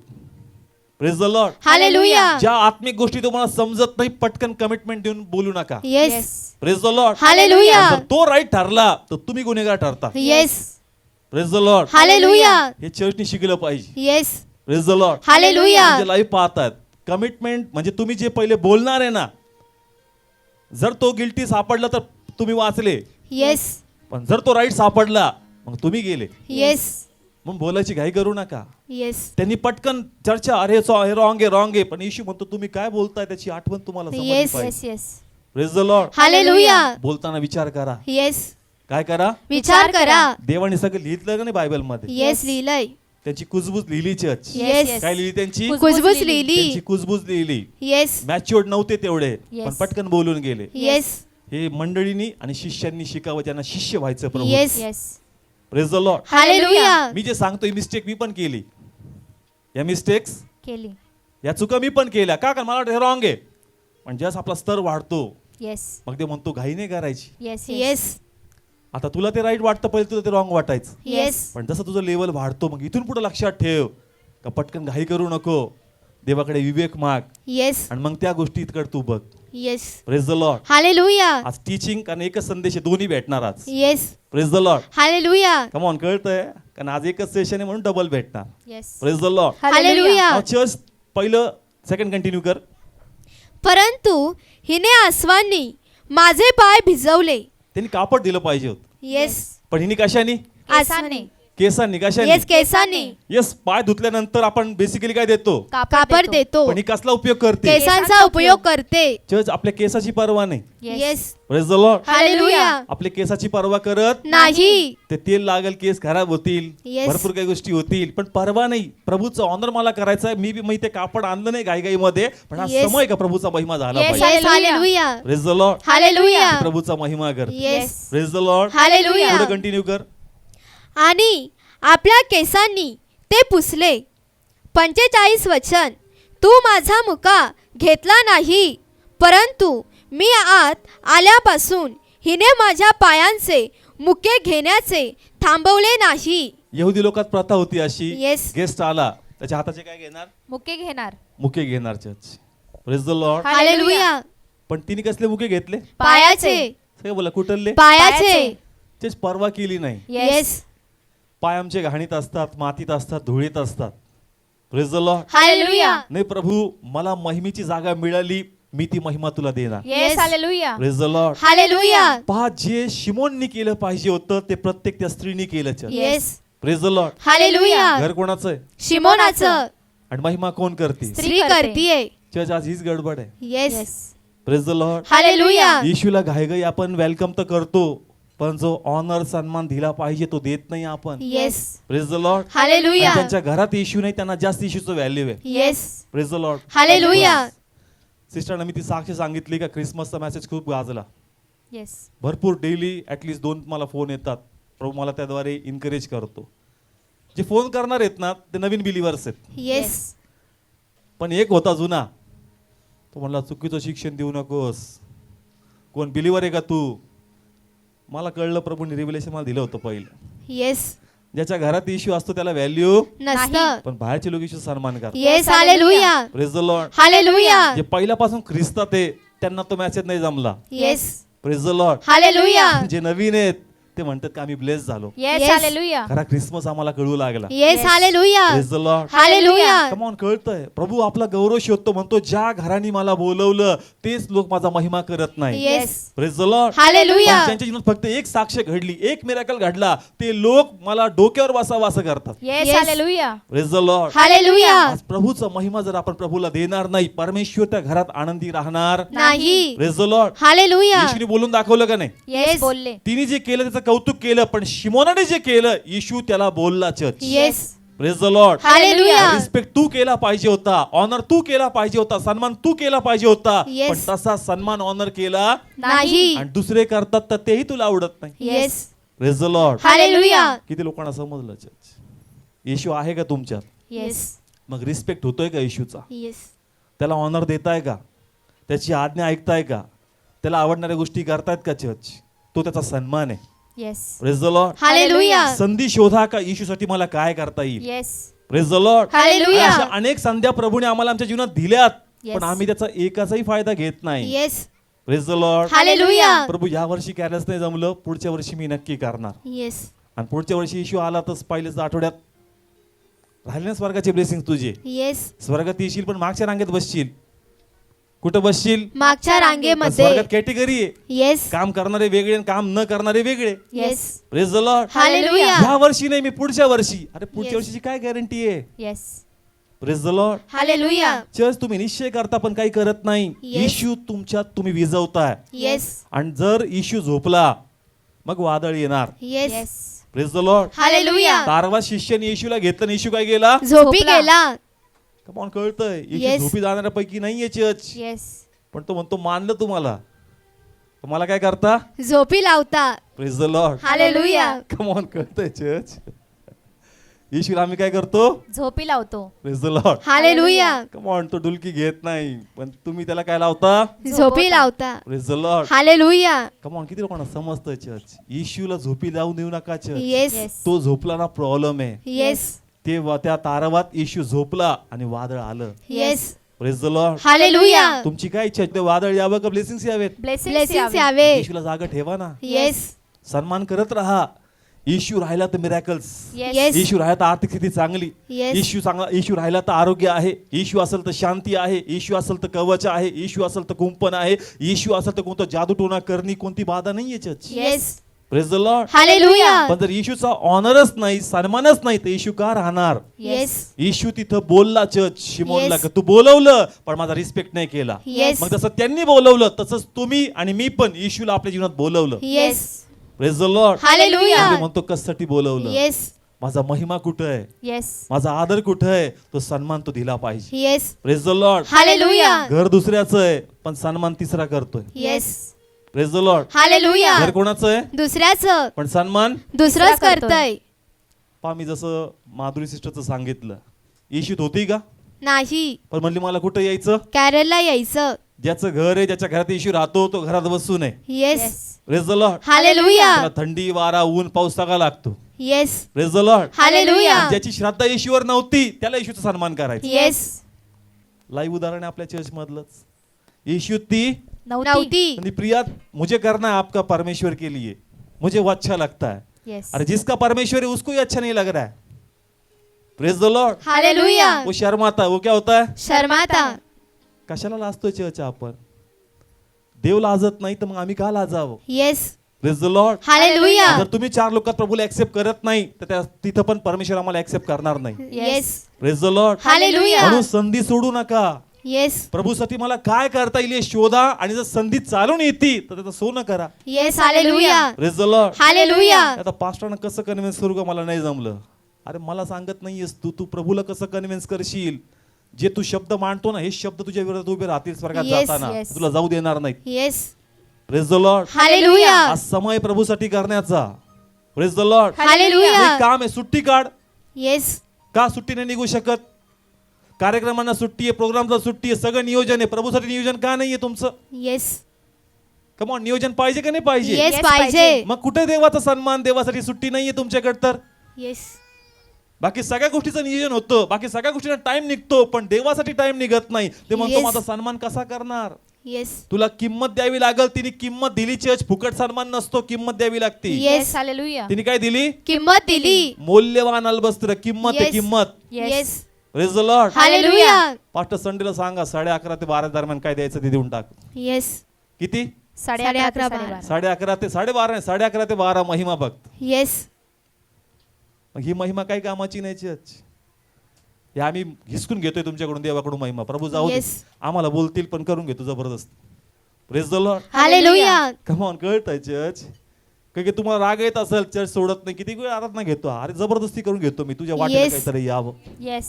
S1: Praise the Lord.
S2: हालेलुया
S1: ज्या आत्मिक गोष्टी तुम्हाला समजत नाही पटकन कमिटमेंट देऊन बोलू नका.
S2: Yes
S1: praise the Lord.
S2: Hallelujah
S1: जर तो राईट ठरला तर तुम्ही गुन्हेगार ठरता.
S2: Yes
S1: praise the Lord.
S2: Hallelujah
S1: हे चर्चने शिकलं पाहिजे.
S2: Yes
S1: praise the Lord.
S2: Hallelujah
S1: म्हणजे लाईव्ह पाहतात कमिटमेंट, म्हणजे तुम्ही जे पहिले बोलणार आहे ना, जर तो गिल्टी सापडला तर तुम्ही वाचले,
S2: येस
S1: पण जर तो राईट सापडला मग तुम्ही गेले.
S2: येस
S1: मग बोलायची घाई करू नका.
S2: येस
S1: त्यांनी पटकन चर्चा, अरे हे रॉंग आहे, रॉंग आहे, पण येशू म्हणतो तुम्ही काय बोलताय त्याची आठवण तुम्हाला समजली
S2: Yes.
S1: पाहिजे.
S3: Yes yes
S1: praise the Lord.
S2: Hallelujah.
S1: बोलताना विचार करा.
S2: येस.
S1: काय करा?
S2: विचार करा.
S1: देवाने सगळं लिहिलं का नाही बायबल मध्ये?
S2: येस लिहिलंय.
S1: त्यांची कुजबूज लिहिली चर्च.
S2: येस.
S1: काय लिहिली त्यांची?
S2: कुजबूज लिहिली.
S1: त्यांची कुजबूज लिहिली.
S2: येस.
S1: मॅच्युअर्ड नव्हते तेवढे,
S3: Yes.
S1: पण पटकन बोलून गेले.
S2: येस.
S1: हे मंडळींनी आणि शिष्यांनी शिकावं, त्यांना शिष्य व्हायचं प्रभू.
S2: Yes.
S3: Yes.
S1: Praise the Lord.
S2: Hallelujah.
S1: मी जे सांगतोय मिस्टेक मी पण केली. या मिस्टेक्स,
S3: केली.
S1: या चुका मी पण केल्या. का? कारण मला वाटतं हे रॉंग आहे. पण जसं आपला स्तर वाढतो
S3: येस.
S1: मग ते म्हणतो घाई नाही करायची.
S3: येस.
S2: येस.
S1: आता तुला ते राईट वाटतं, पहिले तुला ते रॉंग वाटायचं.
S2: येस.
S1: पण जसं तुझं लेवल वाढतो मग इथून पुढे लक्षात ठेव का पटकन घाई करू नको. देवाकडे विवेक माग
S2: येस.
S1: आणि मग त्या गोष्टी इतकड तू बघ.
S2: Yes.
S1: Praise the Lord.
S2: Hallelujah.
S1: आज टीचिंग आणि एकच संदेश आहे, दोन्ही भेटणार आज.
S2: Yes.
S1: Praise the Lord.
S2: Hallelujah.
S1: Come on, कळतंय? कारण आज एकच सेशन आहे म्हणून डबल भेटणार.
S3: Yes.
S1: Praise the Lord.
S2: Hallelujah.
S1: Church पहिलं सेकंड कंटिन्यू कर.
S2: परंतु हिने आसवांनी माझे पाय भिजवले.
S1: त्यांनी कापड दिलं पाहिजे होतं,
S2: येस.
S1: पण हिने कशाने?
S3: केसाने.
S1: केसांनी. कशाने?
S2: येस. केसांनी.
S1: येस. पाय धुतल्यानंतर आपण बेसिकली काय देतो?
S2: कापड देतो.
S1: पण ही कसला उपयोग करते?
S2: केसांचा उपयोग करते.
S1: चर्च आपल्या केसाची पर्वा नाही.
S2: Yes.
S1: Praise the Lord.
S2: Hallelujah.
S1: आपल्या केसाची पर्वा करत
S2: नाही.
S1: ते तेल लागेल, केस खराब होतील,
S2: Yes.
S1: भरपूर काही गोष्टी होतील, पण परवा नाही. प्रभूचं ऑनर मला करायचं आहे. मी ते कापड आणलं नाही घाई मध्ये, पण हा
S2: Yes.
S1: समय का प्रभूचा महिमा झाला
S3: Yes.
S1: पाहिजे.
S2: Yes. Hallelujah.
S1: Praise the Lord.
S2: Hallelujah.
S1: प्रभूचा महिमा कर.
S2: Yes.
S1: Praise the Lord.
S2: Hallelujah.
S1: पुढे कंटिन्यू कर.
S2: आणि आपल्या केसांनी ते पुसले. 45 वचन. तू माझा मुका घेतला नाही, परंतु मी आत आल्यापासून हिने माझ्या पायांचे मुके घेण्याचे थांबवले नाही.
S1: यहुदी लोकात प्रथा होती अशी,
S2: Yes.
S1: गेस्ट आला त्याच्या हाताचे काय घेणार?
S3: मुके घेणार.
S1: मुके घेणार. Church. Praise the Lord.
S2: Hallelujah.
S1: पण तिने कसले मुके घेतले?
S2: पायाचे.
S1: सगळे बोला कुठले?
S2: पायाचे.
S1: चर्च परवा केली नाही.
S2: येस.
S1: पाय आमचे घाणीत असतात, मातीत असतात, धुळीत असतात. Praise the Lord.
S2: हालेलुया.
S1: नाही प्रभू, मला महिमेची जागा मिळाली, मी ती महिमा तुला देणार.
S3: Yes. Hallelujah.
S1: Praise the Lord.
S2: Hallelujah.
S1: पहा, जे शिमोननी केलं पाहिजे होतं ते प्रत्येक त्या स्त्रीने केलं. Church.
S2: Yes.
S1: Praise the Lord.
S2: Hallelujah.
S1: घर कोणाचं आहे?
S2: शिमोनाचं.
S1: आणि महिमा कोण करते?
S2: स्त्री करतीये.
S1: चर्च आज हीच गडबड आहे.
S2: Yes.
S3: Yes.
S1: Praise the Lord.
S2: Hallelujah.
S1: येशूला घाईघाई आपण वेलकम तर करतो, पण जो ऑनर सन्मान दिला पाहिजे तो देत नाही आपण.
S2: Yes.
S1: Praise the Lord.
S2: Hallelujah.
S1: त्यांच्या घरात येशू नाही, त्यांना जास्त येशूचं व्हॅल्यू आहे.
S2: Yes.
S1: Praise the Lord.
S2: Hallelujah.
S1: सिस्टरने मी ती साक्ष सांगितली का क्रिसमसचा मेसेज खूप गाजला.
S3: येस.
S1: भरपूर डेली ॲटलिस्ट 2 मला फोन येतात. प्रभू मला त्याद्वारे इन्करेज करतो. जे फोन करणार आहेत ना ते नवीन बिलिव्हर्स आहेत.
S2: येस.
S1: पण एक होता जुना, तो म्हणला चुकीचं शिक्षण देऊ नकोस. कोण बिलिव्हर आहे का तू? मला कळलं, प्रभूने रिव्हिलेशन मला दिलं होतं पहिलं.
S2: येस.
S1: ज्याच्या घरात इश्यू असतो त्याला व्हॅल्यू,
S2: नसतं.
S1: पण बाहेरचे लोक इश्यू सन्मान करतात.
S2: Yes. Hallelujah.
S1: Praise the Lord.
S2: Hallelujah.
S1: जे पहिल्यापासून ख्रिस्तात आहे त्यांना तो मेसेज नाही जमला.
S2: Yes.
S1: Praise the Lord.
S2: Hallelujah.
S1: जे नवीन आहेत ते म्हणतात की आम्ही ब्लेस झालो.
S3: येस.
S2: Yes.
S3: हालेलुया.
S1: खरा क्रिसमस आम्हाला कळू लागला.
S2: Yes.
S3: Yes.
S2: Hallelujah.
S1: Praise the Lord.
S2: Hallelujah.
S1: Come on, कळतंय प्रभू आपला गौरव शोधतो. म्हणतो ज्या घराने मला बोलवलं तेच लोक माझा महिमा करत नाही.
S2: Yes.
S1: Praise the Lord.
S2: Hallelujah.
S1: पण त्यांच्या जीवनात फक्त एक साक्ष घडली, एक मिराकल घडला, ते लोक मला डोक्यावर बसावं असं करतात.
S3: Yes.
S2: Yes.
S3: Hallelujah.
S1: Praise the Lord.
S2: Hallelujah.
S1: आज प्रभूचा महिमा जर आपण प्रभूला देणार नाही, परमेश्वर त्या घरात आनंदी राहणार
S2: नाही.
S1: Praise the Lord.
S2: हालेलुया.
S1: येशूने बोलून दाखवलं का नाही?
S3: येस. बोलले.
S1: तिने जे केलं त्याचं कौतुक केलं, पण शिमोनाने जे केलं येशू त्याला बोलला. Church.
S2: Yes.
S1: Praise the Lord.
S2: Hallelujah.
S1: Respect तू केला पाहिजे होता, ऑनर तू केला पाहिजे होता, सन्मान तू केला पाहिजे होता,
S2: Yes.
S1: पण तसा सन्मान ऑनर केला
S2: नाही.
S1: आणि दुसरे करतात तर तेही तुला आवडत नाही.
S2: Yes.
S1: Praise the Lord.
S2: Hallelujah.
S1: किती लोकांना समजलं चर्च? येशू आहे का तुमच्यात?
S3: येस.
S1: मग रिस्पेक्ट होतोय का येशूचा?
S2: येस.
S1: त्याला ऑनर देताय का? त्याची आज्ञा ऐकताय का? त्याला आवडणाऱ्या गोष्टी करतायत का चर्च? तो त्याचा सन्मान आहे.
S3: Yes.
S1: Praise the Lord.
S2: Hallelujah.
S1: संधी शोधा का येशूसाठी मला काय करता येईल.
S3: Yes.
S1: Praise the Lord.
S2: Hallelujah.
S1: अशा अनेक संध्या प्रभूने आम्हाला आमच्या जीवनात दिल्यात,
S3: Yes.
S1: पण आम्ही त्याचा एकाचाही फायदा घेत नाही.
S2: Yes.
S1: Praise the Lord.
S2: Hallelujah.
S1: प्रभू या वर्षी कॅरच नाही जमलं, पुढच्या वर्षी मी नक्की करणार.
S2: येस.
S1: आणि पुढच्या वर्षी येशू आला तर पहिल्याच आठवड्यात राहिले ना स्वर्गाचे ब्लेसिंग तुझे.
S2: येस.
S1: स्वर्गात येशील पण मागच्या रांगेत बसशील. कुठं बसशील?
S2: मागच्या
S1: पण
S2: रांगेमध्ये.
S1: स्वर्गात कॅटेगरी आहे.
S2: येस.
S1: काम करणारे वेगळे आणि काम न करणारे वेगळे.
S2: Yes.
S1: Praise the Lord.
S2: Hallelujah.
S1: या वर्षी नाही, मी पुढच्या वर्षी. अरे पुढच्या
S3: Yes.
S1: वर्षीची काय गॅरंटी आहे?
S3: Yes.
S1: Praise the Lord.
S2: Hallelujah.
S1: Church तुम्ही निश्चय करता पण काही करत नाही.
S2: Yes.
S1: येशू तुमच्यात तुम्ही विजवताय.
S2: येस.
S1: आणि जर येशू झोपला मग वादळ येणार.
S2: Yes.
S3: Yes.
S1: Praise the Lord.
S2: Hallelujah.
S1: तारवा शिष्याने येशूला घेतलं आणि येशू काय गेला?
S2: झोपी
S3: झोपला.
S2: गेला.
S1: कमॉन, कळतंय येशू
S2: Yes.
S1: झोपी जाणाऱ्यापैकी नाहीये चर्च.
S3: येस.
S1: पण तो म्हणतो मानलं तुम्हाला, तुम्हाला काय करता?
S2: झोपी लावता.
S1: Praise the Lord.
S2: Hallelujah.
S1: Come on, कळतंय चर्च. येशूला आम्ही काय करतो?
S3: झोपी लावतो.
S1: Praise the Lord.
S2: Hallelujah.
S1: Come on, तो डुलकी घेत नाही पण तुम्ही त्याला काय लावता?
S2: झोपी लावता.
S1: Praise the Lord.
S2: Hallelujah.
S1: Come on, किती लोकांना समजतं चर्च. येशूला झोपी लावून देऊ नका चर्च.
S2: येस.
S3: येस.
S1: तो झोपला ना प्रॉब्लेम आहे.
S2: येस.
S1: त्या तारवात येशू झोपला आणि वादळ आलं.
S2: Yes.
S1: Praise the Lord.
S2: Hallelujah.
S1: तुमची काय इच्छा आहे? ते वादळ यावं का ब्लेसिंग्स यावेत?
S2: ब्लेसिंग्स
S3: ब्लेसिंग
S2: यावे.
S1: येशूला जागा ठेवा ना.
S2: येस.
S1: सन्मान करत राहा. येशू राहिला तर मिरॅकल्स.
S2: येस.
S1: येशू राहिला तर आर्थिक स्थिती चांगली.
S2: येस.
S1: येशू चांगला. येशू राहिला तर आरोग्य आहे. येशू असेल तर शांती आहे. येशू असेल तर कवच आहे. येशू असेल तर कुंपण आहे. येशू असेल तर कोणतं जादूटोना करणी कोणती बाधा नाहीये church.
S2: Yes.
S1: Praise the Lord.
S2: Hallelujah.
S1: पण जर येशूचा ऑनरच नाही, सन्मानच नाही तर येशू का राहणार?
S2: येस.
S1: येशू तिथं बोलला चर्च शिमोनला
S2: Yes.
S1: की तू बोलवलं पण माझा रिस्पेक्ट नाही केला.
S2: Yes.
S1: मग तसं त्यांनी बोलवलं तसंच तुम्ही आणि मी पण येशूला आपल्या जीवनात बोलवलं.
S2: Yes.
S1: Praise the Lord.
S2: Hallelujah.
S1: आपण म्हणतो कशासाठी बोलवलं?
S2: येस.
S1: माझा महिमा कुठं आहे?
S3: येस.
S1: माझा आदर कुठं आहे? तो सन्मान तो दिला पाहिजे.
S2: Yes.
S1: Praise the Lord.
S2: Hallelujah.
S1: घर दुसऱ्याचं आहे पण सन्मान तिसरा करतोय.
S2: Yes.
S1: Praise the Lord.
S2: Hallelujah.
S1: घर कोणाचं आहे
S2: दुसऱ्याचं
S1: पण सन्मान.
S2: दुसराच
S3: करतोय.
S2: करतय.
S1: पहा, मी जसं माधुरी सिस्टरचं सांगितलं, येशूत होती का?
S2: नाही.
S1: पण म्हणली मला कुठं यायचं?
S2: कॅरलला यायचं.
S1: ज्याचं घर आहे, ज्याच्या घरात येशू राहतो तो घरात बसू नये.
S2: Yes.
S3: Yes.
S1: Praise the Lord.
S2: Hallelujah.
S1: त्याला थंडी, वारा, ऊन, पाऊस सगळा लागतो.
S2: Yes.
S1: Praise the Lord.
S2: Hallelujah.
S1: आणि ज्याची श्रद्धा येशूवर नव्हती त्याला येशूचा सन्मान करायचा.
S2: येस.
S1: लाईव्ह उदाहरण आहे आपल्या चर्च मधलंच. येशू ती
S2: नव्हती.
S1: आणि प्रिया, मुझे करना है आपका परमेश्वर के लिए, मुझे वो अच्छा लगता है.
S3: येस.
S1: अरे जिसका परमेश्वर है उसको ही अच्छा नहीं लग रहा है. Praise the Lord.
S2: हालेलुया.
S1: वो शर्माता है. वो क्या होता है?
S2: शर्माता.
S1: कशाला लाजतोय चर्च आपण? देव लाजत नाही तर मग आम्ही का लाजावं?
S2: Yes.
S1: Praise the Lord.
S2: Hallelujah.
S1: जर तुम्ही 4 लोकात प्रभूला ऍक्सेप्ट करत नाही तर तिथं पण परमेश्वर आम्हाला ऍक्सेप्ट करणार नाही.
S2: Yes.
S1: Praise the Lord.
S2: Hallelujah.
S1: म्हणून संधी सोडू नका.
S2: येस.
S1: प्रभूसाठी मला काय करता येईल हे शोधा आणि जर संधी चालून येते तर त्याचं सोनं करा.
S2: Yes. Hallelujah.
S1: Praise the Lord.
S2: Hallelujah.
S1: आता पास्टरना कसं कन्व्हिन्स करू का मला नाही जमलं. अरे मला सांगत नाहीयेस तू प्रभूला कसं कन्व्हिन्स करशील? जे तू शब्द मांडतो ना हे शब्द तुझ्या विरोधात उभे राहतील स्वर्गात
S2: Yes,
S1: जाताना.
S3: yes.
S1: तुला जाऊ देणार नाही.
S2: Yes.
S1: Praise the Lord.
S2: Hallelujah.
S1: आज समय प्रभूसाठी करण्याचा. Praise the Lord.
S2: हालेलुया.
S1: हे काम आहे. सुट्टी काढ.
S2: येस.
S1: का सुट्टी नाही निघू शकत? कार्यक्रमांना सुट्टी आहे, प्रोग्रामला सुट्टी आहे, सगळं नियोजन आहे. प्रभूसाठी नियोजन का नाहीये तुमचं?
S2: येस.
S1: कमॉन, नियोजन पाहिजे का नाही पाहिजे?
S2: येस
S3: Yes,
S2: पाहिजे.
S3: पाहिजे.
S1: मग कुठे देवाचा सन्मान? देवासाठी सुट्टी नाहीये तुमच्याकडे तर.
S2: येस.
S1: बाकी सगळ्या गोष्टीचं नियोजन होतं, बाकी सगळ्या गोष्टींना टाइम निघतो पण देवासाठी टाइम निघत नाही. ते म्हणतो
S2: Yes.
S1: माझा सन्मान कसा करणार?
S2: येस.
S1: तुला किंमत द्यावी लागल. तिने किंमत दिली. चर्च फुकट सन्मान नसतो, किंमत द्यावी लागते.
S2: Yes.
S3: येस. हालेलुया.
S1: तिने काय दिली?
S2: किंमत दिली.
S1: मौल्यवान अल्बस्त्र. किंमत आहे
S2: Yes.
S1: किंमत.
S2: Yes.
S1: Praise the Lord.
S2: Hallelujah.
S1: Pastor संडेला सांगा 11:30 ते 12 दरम्यान काय द्यायचं ते देऊन टाक.
S2: येस.
S1: किती?
S3: 11:30 ते
S2: 11:30.
S1: 11:30 ते 12:30 नाही, 11:30 ते 12 महिमा भक्त.
S2: येस.
S1: मग ही महिमा काही कामाची नाही चर्च. हे आम्ही हिसकून घेतोय तुमच्याकडून, देवाकडून महिमा. प्रभू जाऊ दे,
S2: Yes.
S1: आम्हाला बोलतील पण करून घेतो जबरदस्त. Praise the Lord.
S2: Hallelujah.
S1: Come on, कळतंय चर्च. की तुम्हाला राग येत असेल चर्च सोडत नाही, किती वेळ आराधना घेतो. अरे जबरदस्ती करून घेतो मी, तुझ्या वाटेला
S2: Yes.
S1: काहीतरी यावं.
S3: Yes.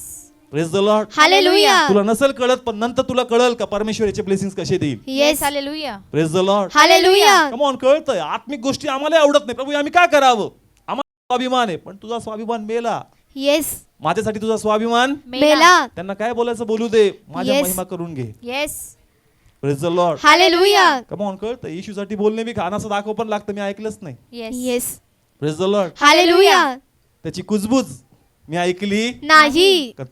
S1: Praise the Lord.
S2: Hallelujah.
S1: तुला नसेल कळत पण नंतर तुला कळल का परमेश्वर याचे ब्लेसिंग्स कसे देईल.
S2: Yes.
S3: Hallelujah.
S1: Praise the Lord.
S2: Hallelujah.
S1: Come on, कळतंय. आत्मिक गोष्टी आम्हाला आवडत नाही. प्रभू आम्ही काय करावं? आम्हाला स्वाभिमान आहे पण तुझा स्वाभिमान मेला.
S2: येस.
S1: माझ्यासाठी तुझा स्वाभिमान.
S2: मेला.
S1: त्यांना काय बोलायचं बोलू दे, माझ्या
S2: Yes.
S1: महिमा करून घे.
S3: Yes.
S1: Praise the Lord.
S2: Hallelujah.
S1: Come on, कळतं. येशूसाठी बोलणे मी खानाचं दाखव पण लागतं. मी ऐकलंच नाही.
S3: Yes.
S2: Yes.
S1: Praise the Lord.
S2: Hallelujah.
S1: त्याची कुजबूज मी ऐकली
S2: नाही.
S1: का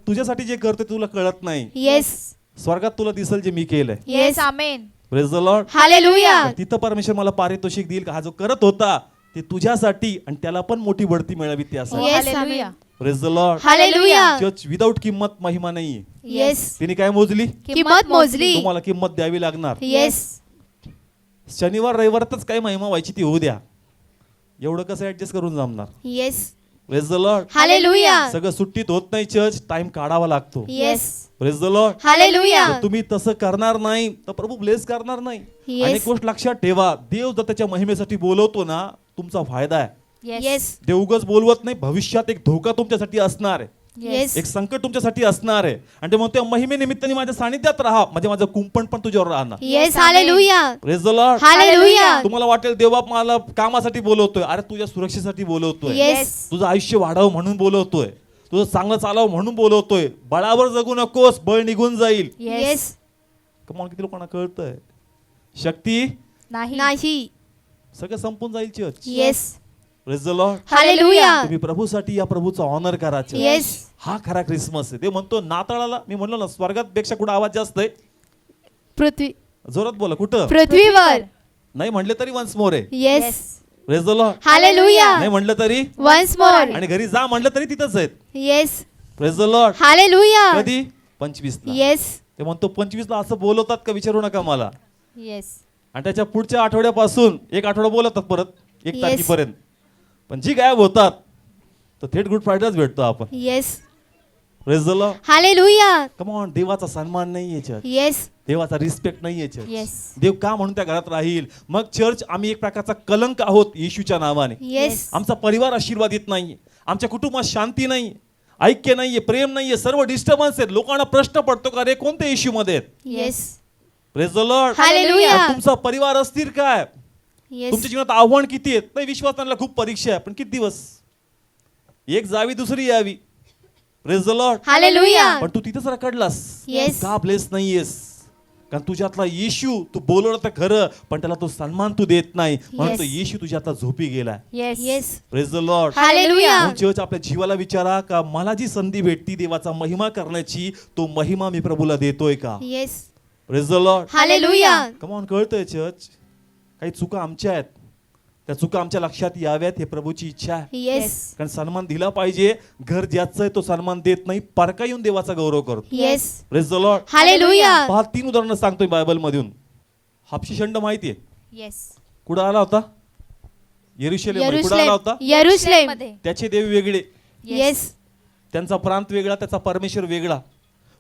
S1: तुझ्यासाठी जे करतोय तुला कळत नाही.
S2: येस.
S1: स्वर्गात तुला दिसेल जे मी केलंय.
S3: Yes. Amen.
S1: Praise the Lord.
S2: Hallelujah.
S1: तिथं परमेश्वर मला पारितोषिक देईल का हा जो करत होता ते तुझ्यासाठी आणि त्याला पण मोठी बढती मिळावी त्यासाठी.
S2: Yes,
S3: hallelujah.
S2: Amen.
S1: Praise the Lord.
S2: Hallelujah.
S1: Church without किंमत महिमा नाहीये.
S2: येस.
S1: तिने काय मोजली?
S2: किंमत मोजली.
S1: तुम्हाला किंमत द्यावी लागणार.
S2: येस.
S1: शनिवार रविवारातच काय महिमा व्हायची ती होऊ द्या. एवढं कसं ऍडजस्ट करून जमणार?
S2: Yes.
S1: Praise the Lord.
S2: Hallelujah.
S1: सगळं सुट्टीत होत नाही चर्च, टाइम काढावा लागतो.
S2: Yes.
S1: Praise the Lord.
S2: Hallelujah.
S1: जर तुम्ही तसं करणार नाही तर प्रभू ब्लेस करणार नाही.
S2: Yes.
S1: आणि एक गोष्ट लक्षात ठेवा, देव जर त्याच्या महिमेसाठी बोलवतो ना, तुमचा फायदा आहे.
S2: येस.
S1: देव उगाच बोलवत नाही, भविष्यात एक धोका तुमच्यासाठी असणार आहे,
S2: येस.
S1: एक संकट तुमच्यासाठी असणार आहे. आणि ते म्हणतो महिमेनिमित्ताने माझ्या सानिध्यात राहा, म्हणजे माझं कुंपण पण तुझ्यावर राहणार.
S2: Yes. Hallelujah.
S1: Praise the Lord.
S2: Hallelujah.
S1: तुम्हाला वाटेल देवा मला कामासाठी बोलवतोय, अरे तुझ्या सुरक्षेसाठी बोलवतोय,
S2: येस.
S1: तुझं आयुष्य वाढावं म्हणून बोलवतोय, तुझं चांगलं चालावं म्हणून बोलवतोय. बळावर जगू नकोस, बळ निघून जाईल.
S2: येस.
S1: कमाल, किती लोकांना कळतंय शक्ती
S2: नाही.
S1: सगळं संपून जाईल church.
S2: Yes.
S1: Praise the Lord.
S2: Hallelujah.
S1: तुम्ही प्रभूसाठी या प्रभूचा ऑनर करा church.
S2: येस.
S1: हा खरा क्रिसमस आहे. ते म्हणतो नाताळाला, मी म्हणलो ना, स्वर्गात पेक्षा कुठं आवाज जास्त आहे?
S2: पृथ्वी
S1: जोरात बोला, कुठं?
S2: पृथ्वीवर.
S1: नाही म्हणले तरी वन्स मोर आहे.
S2: Yes.
S1: Praise the Lord.
S2: Hallelujah.
S1: नाही म्हणलं तरी,
S2: वन्स मोर.
S1: आणि घरी जा म्हणलं तरी तिथंच आहेत.
S2: Yes.
S1: Praise the Lord.
S2: Hallelujah.
S1: कधी? 25 ला.
S2: येस.
S1: ते म्हणतो 25 ला असं बोलवतात का, विचारू नका मला.
S3: येस.
S1: आणि त्याच्या पुढच्या आठवड्यापासून एक आठवडा बोलवतात परत 1
S2: Yes.
S1: तारखेपर्यंत. पण जी गायब होतात तर थेट गुड फ्रायडेलाच भेटतो आपण.
S2: Yes.
S1: Praise the Lord.
S2: Hallelujah.
S1: Come on, देवाचा सन्मान नाहीये चर्च,
S2: येस.
S1: देवाचा रिस्पेक्ट नाहीये चर्च.
S3: Yes.
S1: देव का म्हणून त्या घरात राहील? मग चर्च आम्ही एक प्रकारचा कलंक आहोत येशूच्या नावाने.
S2: येस.
S1: आमचा परिवार आशीर्वादित नाहीये, आमच्या कुटुंबात शांती नाही, ऐक्य नाहीये, प्रेम नाहीये, सर्व डिस्टर्बन्स आहेत. लोकांना प्रश्न पडतो का रे कोणत्या येशू मध्ये आहेत?
S2: Yes.
S1: Praise the Lord.
S2: Hallelujah.
S1: मग तुमचा परिवार अस्थिर काय?
S2: येस.
S1: तुमच्या जीवनात आव्हान किती आहेत? नाही, विश्वासाला खूप परीक्षा आहे, पण किती दिवस? एक जावी दुसरी यावी. Praise the Lord.
S2: हालेलुया.
S1: पण तू तिथेच रखडलास.
S2: Yes.
S1: का ब्लेस नाहीयेस? कारण तुझ्यातला येशू, तू बोलवलं तर खरं, पण त्याला तो सन्मान तू देत नाही, म्हणून तो
S2: Yes.
S1: येशू तुझ्या आता झोपी गेलाय.
S3: Yes.
S2: Yes.
S1: Praise the Lord.
S2: Hallelujah.
S1: म्हणून चर्च आपल्या जीवाला विचारा का मला जी संधी भेटती देवाचा महिमा करण्याची, तो महिमा मी प्रभूला देतोय का?
S2: Yes.
S1: Praise the Lord.
S2: Hallelujah.
S1: Come on, कळतंय चर्च, काही चुका आमच्या आहेत, त्या चुका आमच्या लक्षात याव्यात, हे प्रभूची इच्छा आहे.
S2: येस.
S1: कारण सन्मान दिला पाहिजे. घर ज्याचं आहे तो सन्मान देत नाही, परका येऊन देवाचा गौरव करतो.
S2: Yes.
S1: Praise the Lord.
S2: Hallelujah.
S1: पहा, 3 उदाहरणं सांगतोय बायबल मधून. हापशी शंड माहितीये
S3: येस.
S1: कुठं आला होता? यरुशलेम. कुठं आला होता?
S2: यरुशलेम.
S3: मध्ये.
S1: त्याचे देव वेगळे,
S2: येस.
S1: त्यांचा प्रांत वेगळा, त्याचा परमेश्वर वेगळा,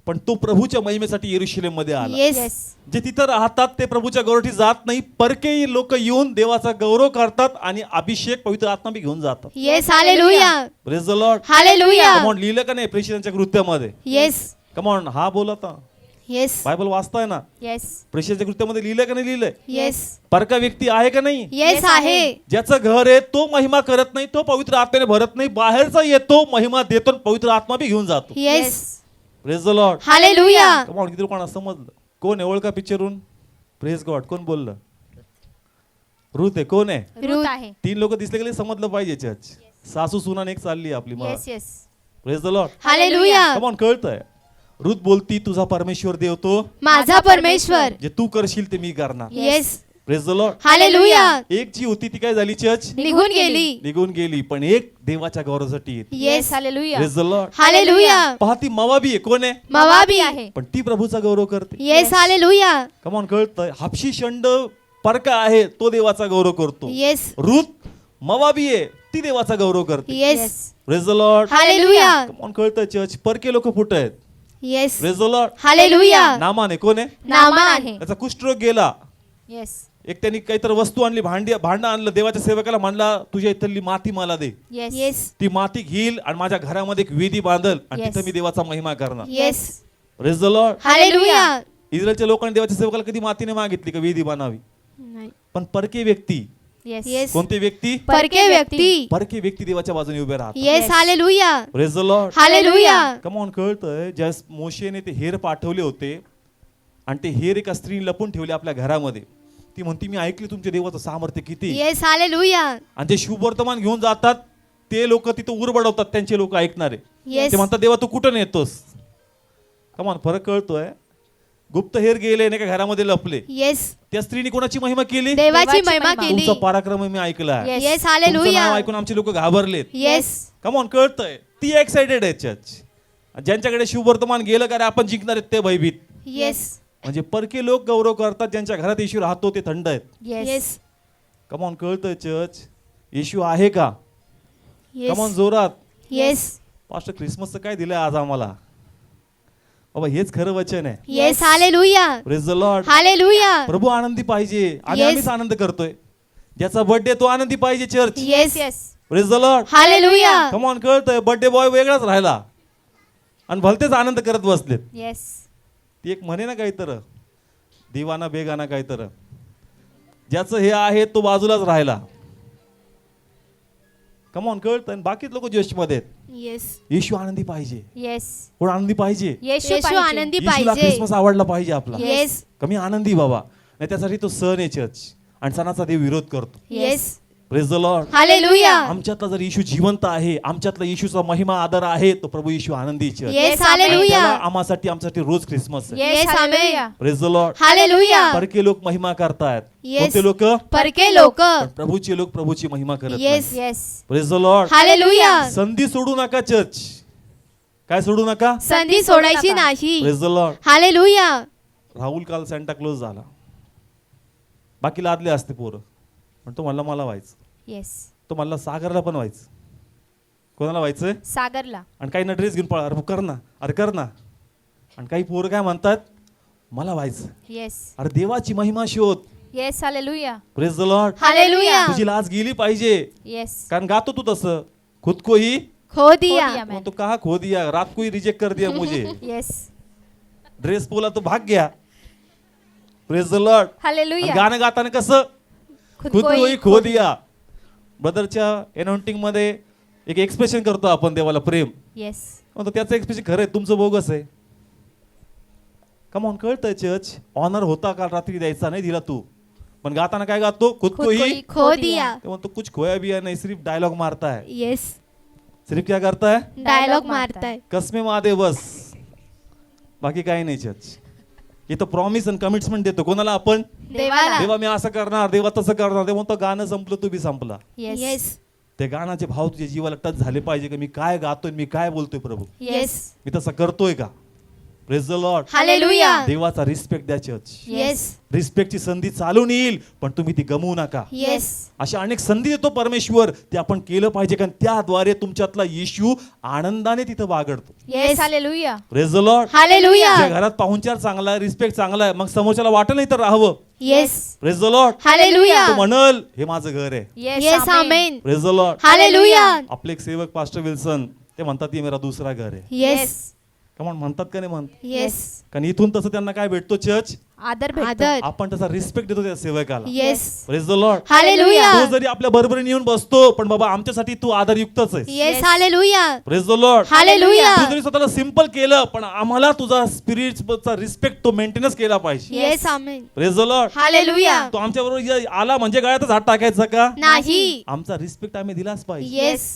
S1: पण तो प्रभूच्या महिमेसाठी यरुशलेम मध्ये आला.
S2: येस.
S3: येस.
S1: जे तिथं राहतात ते प्रभूच्या गौरवठी जात नाही, परके लोक येऊन देवाचा गौरव करतात आणि अभिषेक पवित्र आत्मा बी घेऊन जातात.
S2: Yes. Hallelujah.
S1: Praise the Lord.
S2: Hallelujah.
S1: Come on, लिहिलं का नाही प्रेषितांच्या कृत्यामध्ये?
S2: येस.
S1: कमॉन, हा बोलता
S2: येस.
S1: बायबल वाचताय ना?
S3: येस.
S1: प्रेषितांच्या कृत्यामध्ये लिहिलंय का नाही लिहिलंय?
S2: येस.
S1: परका व्यक्ती आहे का नाही?
S2: येस आहे.
S1: ज्याचं घर आहे तो महिमा करत नाही, तो पवित्र आत्म्याने भरत नाही, बाहेरचा येतो महिमा देतो, पवित्र आत्मा बी घेऊन जातो.
S2: Yes.
S1: Praise the Lord.
S2: Hallelujah.
S1: Come on, किती लोकांना समजलं? कोण आहे? ओळखा पिक्चरून. Praise God. कोण बोललं? रुथ आहे. कोण आहे?
S3: रूथ आहे.
S1: 3 लोक दिसले गेले, समजलं पाहिजे चर्च. सासू सुना एक चालली आपली.
S3: Yes. Yes.
S1: Praise the Lord.
S2: Hallelujah.
S1: Come on, कळतंय? रुथ बोलती तुझा परमेश्वर देव तो
S2: माझा परमेश्वर.
S1: जे तू करशील ते मी करणार.
S2: Yes.
S1: Praise the Lord.
S2: Hallelujah.
S1: एक जी होती ती काय झाली चर्च?
S2: निघून गेली.
S1: निघून गेली, पण एक देवाच्या गौरवासाठी येते.
S2: Yes.
S3: Hallelujah.
S1: Praise the Lord.
S2: Hallelujah.
S1: पहा, ती मवाबी आहे. कोण आहे?
S2: मवाबी
S3: आहे.
S1: पण ती प्रभूचा गौरव करते.
S2: येस. हालेलुया.
S1: कमॉन, कळतंय? हापशी शंड परका आहे, तो देवाचा गौरव करतो.
S2: येस.
S1: रुथ मवाबी आहे, ती देवाचा गौरव करते.
S2: Yes.
S1: Praise the Lord.
S2: Hallelujah.
S1: Come on, कळतंय चर्च? परके लोक कुठे आहेत?
S2: Yes.
S1: Praise the Lord.
S2: Hallelujah.
S1: Naaman आहे. कोण आहे?
S2: नामान
S3: आहे.
S1: त्याचा कुष्ठरोग गेला.
S3: येस.
S1: एक त्यांनी काहीतरी वस्तू आणली, भांडं आणलं, देवाच्या सेवकाला म्हणला तुझ्या इथली माती मला दे.
S3: येस.
S2: येस.
S1: ती माती घेईल आणि माझ्या घरामध्ये एक वेदी बांधल आणि
S3: Yes.
S1: तिथं मी देवाचा महिमा करणार.
S2: Yes.
S1: Praise the Lord.
S2: Hallelujah.
S1: इस्रायलच्या लोकांनी देवाच्या सेवकाला कधी मातीने मागितली का वेदी बनावी?
S2: नाही.
S1: पण परके व्यक्ती,
S3: येस.
S2: येस.
S1: कोणती व्यक्ती?
S2: परके व्यक्ती.
S1: परके व्यक्ती देवाच्या बाजूने उभे राहतात.
S2: Yes.
S3: Yes.
S2: Hallelujah.
S1: Praise the Lord.
S2: Hallelujah.
S1: Come on, कळतंय? ज्या मोशेने ते हेर पाठवले होते आणि ते हेर एका स्त्रीने लपून ठेवले आपल्या घरामध्ये. ती म्हणती मी ऐकली तुमच्या देवाचं सामर्थ्य किती.
S2: येस. हालेलुया.
S1: आणि जे शुभवर्तमान घेऊन जातात ते लोक तिथं उरबडवतात, त्यांचे लोक ऐकणारे.
S2: येस.
S1: ते म्हणतात देवा तू कुठं नेतोस? कमान, फरक कळतोय? गुप्त हेर गेले नाही का, घरामध्ये लपले.
S2: येस.
S1: त्या स्त्रीने कोणाची महिमा केली?
S2: देवाची महिमा
S3: महिमा.
S2: केली.
S1: तुमचा पराक्रम मी ऐकला.
S3: Yes.
S2: येस.
S1: तुमचं
S2: हालेलुया.
S1: नाव ऐकून आमचे लोक घाबरलेत.
S2: येस.
S1: कमॉन, कळतंय? ती एक्साइटेड आहे चर्च. ज्यांच्याकडे शुभवर्तमान गेलं का रे आपण जिंकणार आहेत ते भयभीत.
S2: येस.
S1: म्हणजे परके लोक गौरव करतात, ज्यांच्या घरात येशू राहतो ते थंड आहेत.
S3: येस.
S2: येस.
S1: कमॉन, कळतंय चर्च? येशू आहे का?
S2: येस.
S1: कमॉन, जोरात.
S2: येस
S1: पास्टर क्रिसमसचं काय दिलंय आज आम्हाला? बाबा हेच खरं वचन आहे.
S2: Yes hallelujah
S1: praise the Lord.
S2: Hallelujah
S1: प्रभू आनंदी पाहिजे आणि
S2: Yes.
S1: आम्हीच आनंद करतोय. ज्याचा बर्थडे तो आनंदी पाहिजे church.
S2: Yes
S3: yes
S1: praise the Lord.
S2: Hallelujah
S1: come on, कळतंय बर्थडे बॉय वेगळाच राहिला आणि भलतेच आनंद करत बसलेत.
S3: येस
S1: ती एक म्हणे ना काहीतर, दिवाना बेगाना काहीतर, ज्याचं हे आहे तो बाजूलाच राहिला. कम ऑन, कळतंय. बाकी लोक जोश मध्ये आहेत.
S2: येस
S1: येशू आनंदी पाहिजे.
S3: येस
S1: कोण आनंदी पाहिजे?
S3: येशू
S2: येशू
S3: पाहिजे.
S2: आनंदी
S1: येशूला
S2: पाहिजे.
S1: क्रिसमस आवडला पाहिजे आपला.
S2: येस
S1: कमी आनंदी बाबा नाही, त्यासाठी तो सण आहे चर्च आणि सणाचा देव विरोध करतो.
S2: Yes
S1: praise the Lord.
S2: Hallelujah
S1: आमच्यातला जर येशू जिवंत आहे, आमच्यातला येशूचा महिमा आदर आहे, तो प्रभू येशू आनंदी चर्च.
S2: येस
S3: Yes,
S2: हालेलुया
S1: आमच्यासाठी रोज क्रिसमस आहे.
S3: Yes
S2: Yes,
S3: hallelujah.
S1: Praise the Lord.
S2: Hallelujah
S1: परके लोक महिमा करतायत.
S2: Yes.
S1: कोणते लोक?
S2: परके लोक
S1: पण प्रभूचे लोक प्रभूची महिमा करत
S2: Yes.
S1: नाही.
S3: Yes
S1: praise the Lord.
S2: Hallelujah
S1: संधी सोडू नका चर्च. काय सोडू नका?
S2: संधी सोडायची नाही.
S1: Praise the Lord.
S2: Hallelujah
S1: Rahul काल सॅन्टा क्लोज झाला. बाकी लादले असते पोरं, पण तो म्हणला मला व्हायचं.
S3: येस
S1: तो म्हणला सागरला पण व्हायचं. कोणाला व्हायचंय?
S3: सागरला.
S1: आणि काही ना ड्रेस घेऊन पळा, अरे कर ना, अरे कर ना. आणि काही पोरं काय म्हणतात, मला व्हायचं.
S3: येस
S1: अरे देवाची महिमा शोध.
S3: Yes hallelujah.
S1: Praise the Lord.
S2: Hallelujah
S1: तुझी लाज गेली पाहिजे,
S3: येस
S1: कारण गातो तू तसं, खुद को ही
S2: खो दिया
S3: खो दिया.
S1: तो कहा खो दिया, रात को ही रिजेक्ट कर दिया मुझे.
S3: येस
S1: ड्रेस बोला तो भाग गया. Praise the Lord.
S3: हालेलुया.
S1: गाणं गाताना कसं, खुद को ही खो दिया. ब्रदरच्या एनॉन्टिंग मध्ये एक एक्सप्रेशन करतो आपण देवाला प्रेम,
S3: येस
S1: म्हणतो त्याचं एक्सप्रेशन खरं आहे, तुमचं बोगस आहे. कमॉन, कळतंय चर्च. ऑनर होता काल रात्री द्यायचा, नाही दिला तू, पण गाताना काय गातो, खुद को ही.
S2: खो दिया
S1: ते म्हणतो कुछ खोया बिया नाही, सिर्फ डायलॉग मारता है.
S2: येस
S1: सिर्फ क्या करता है?
S2: डायलॉग मारताय.
S1: कसमे मादे बस, बाकी काही नाही चर्च. इथं प्रॉमिस आणि कमिटमेंट देतो कोणाला? आपण
S2: देवाला.
S1: देवा मी असं करणार, देवा तसं करणार. ते म्हणतो गाणं संपलं, तू बी संपला.
S3: येस
S2: येस
S1: ते गाण्याचे भाव तुझ्या जीवाला टच झाले पाहिजे की मी काय गातोय, मी काय बोलतोय प्रभू,
S3: येस
S1: मी तसं करतोय का? Praise the Lord.
S2: हालेलुया
S1: देवाचा रिस्पेक्ट द्या चर्च.
S2: येस
S1: रिस्पेक्टची संधी चालून येईल, पण तुम्ही ती गमवू नका.
S2: येस
S1: अशा अनेक संधी देतो परमेश्वर, ते आपण केलं पाहिजे, कारण त्याद्वारे तुमच्यातला येशू आनंदाने तिथं वागडतो.
S3: Yes hallelujah.
S1: Praise the Lord.
S2: Hallelujah
S1: ज्या घरात पाहुणचार चांगला आहे, रिस्पेक्ट चांगला आहे, मग समोरच्याला वाटलं नाही तर राहावं.
S2: Yes
S1: praise the Lord.
S2: Hallelujah
S1: तो म्हणल हे माझं घर आहे.
S2: Yes amen
S1: praise the Lord.
S2: Hallelujah
S1: आपले एक सेवक पास्टर विल्सन, ते म्हणतात ये मेरा दुसरा घर आहे.
S2: येस
S1: कमॉन, म्हणतात का नाही म्हणतात?
S2: येस
S1: कारण इथून तसं त्यांना काय भेटतो चर्च,
S3: आदर भेटतो.
S2: आदर
S1: आपण तसा रिस्पेक्ट देतो त्या सेवकाला.
S2: Yes
S1: praise the Lord.
S2: Hallelujah
S1: तो जरी आपल्या बरोबरीने येऊन बसतो, पण बाबा आमच्यासाठी तू आदरयुक्तच आहे.
S2: Yes hallelujah
S1: praise the Lord.
S2: Hallelujah
S1: तू जरी स्वतःला सिंपल केलं, पण आम्हाला तुझा स्पिरिटचा रिस्पेक्ट तो मेंटेनन्स केला पाहिजे.
S2: Yes amen
S1: praise the Lord.
S2: Hallelujah
S1: तो आमच्या बरोबर आला म्हणजे गळ्यातच हात टाकायचा का?
S2: नाही.
S1: आमचा रिस्पेक्ट आम्ही दिलाच पाहिजे.
S2: Yes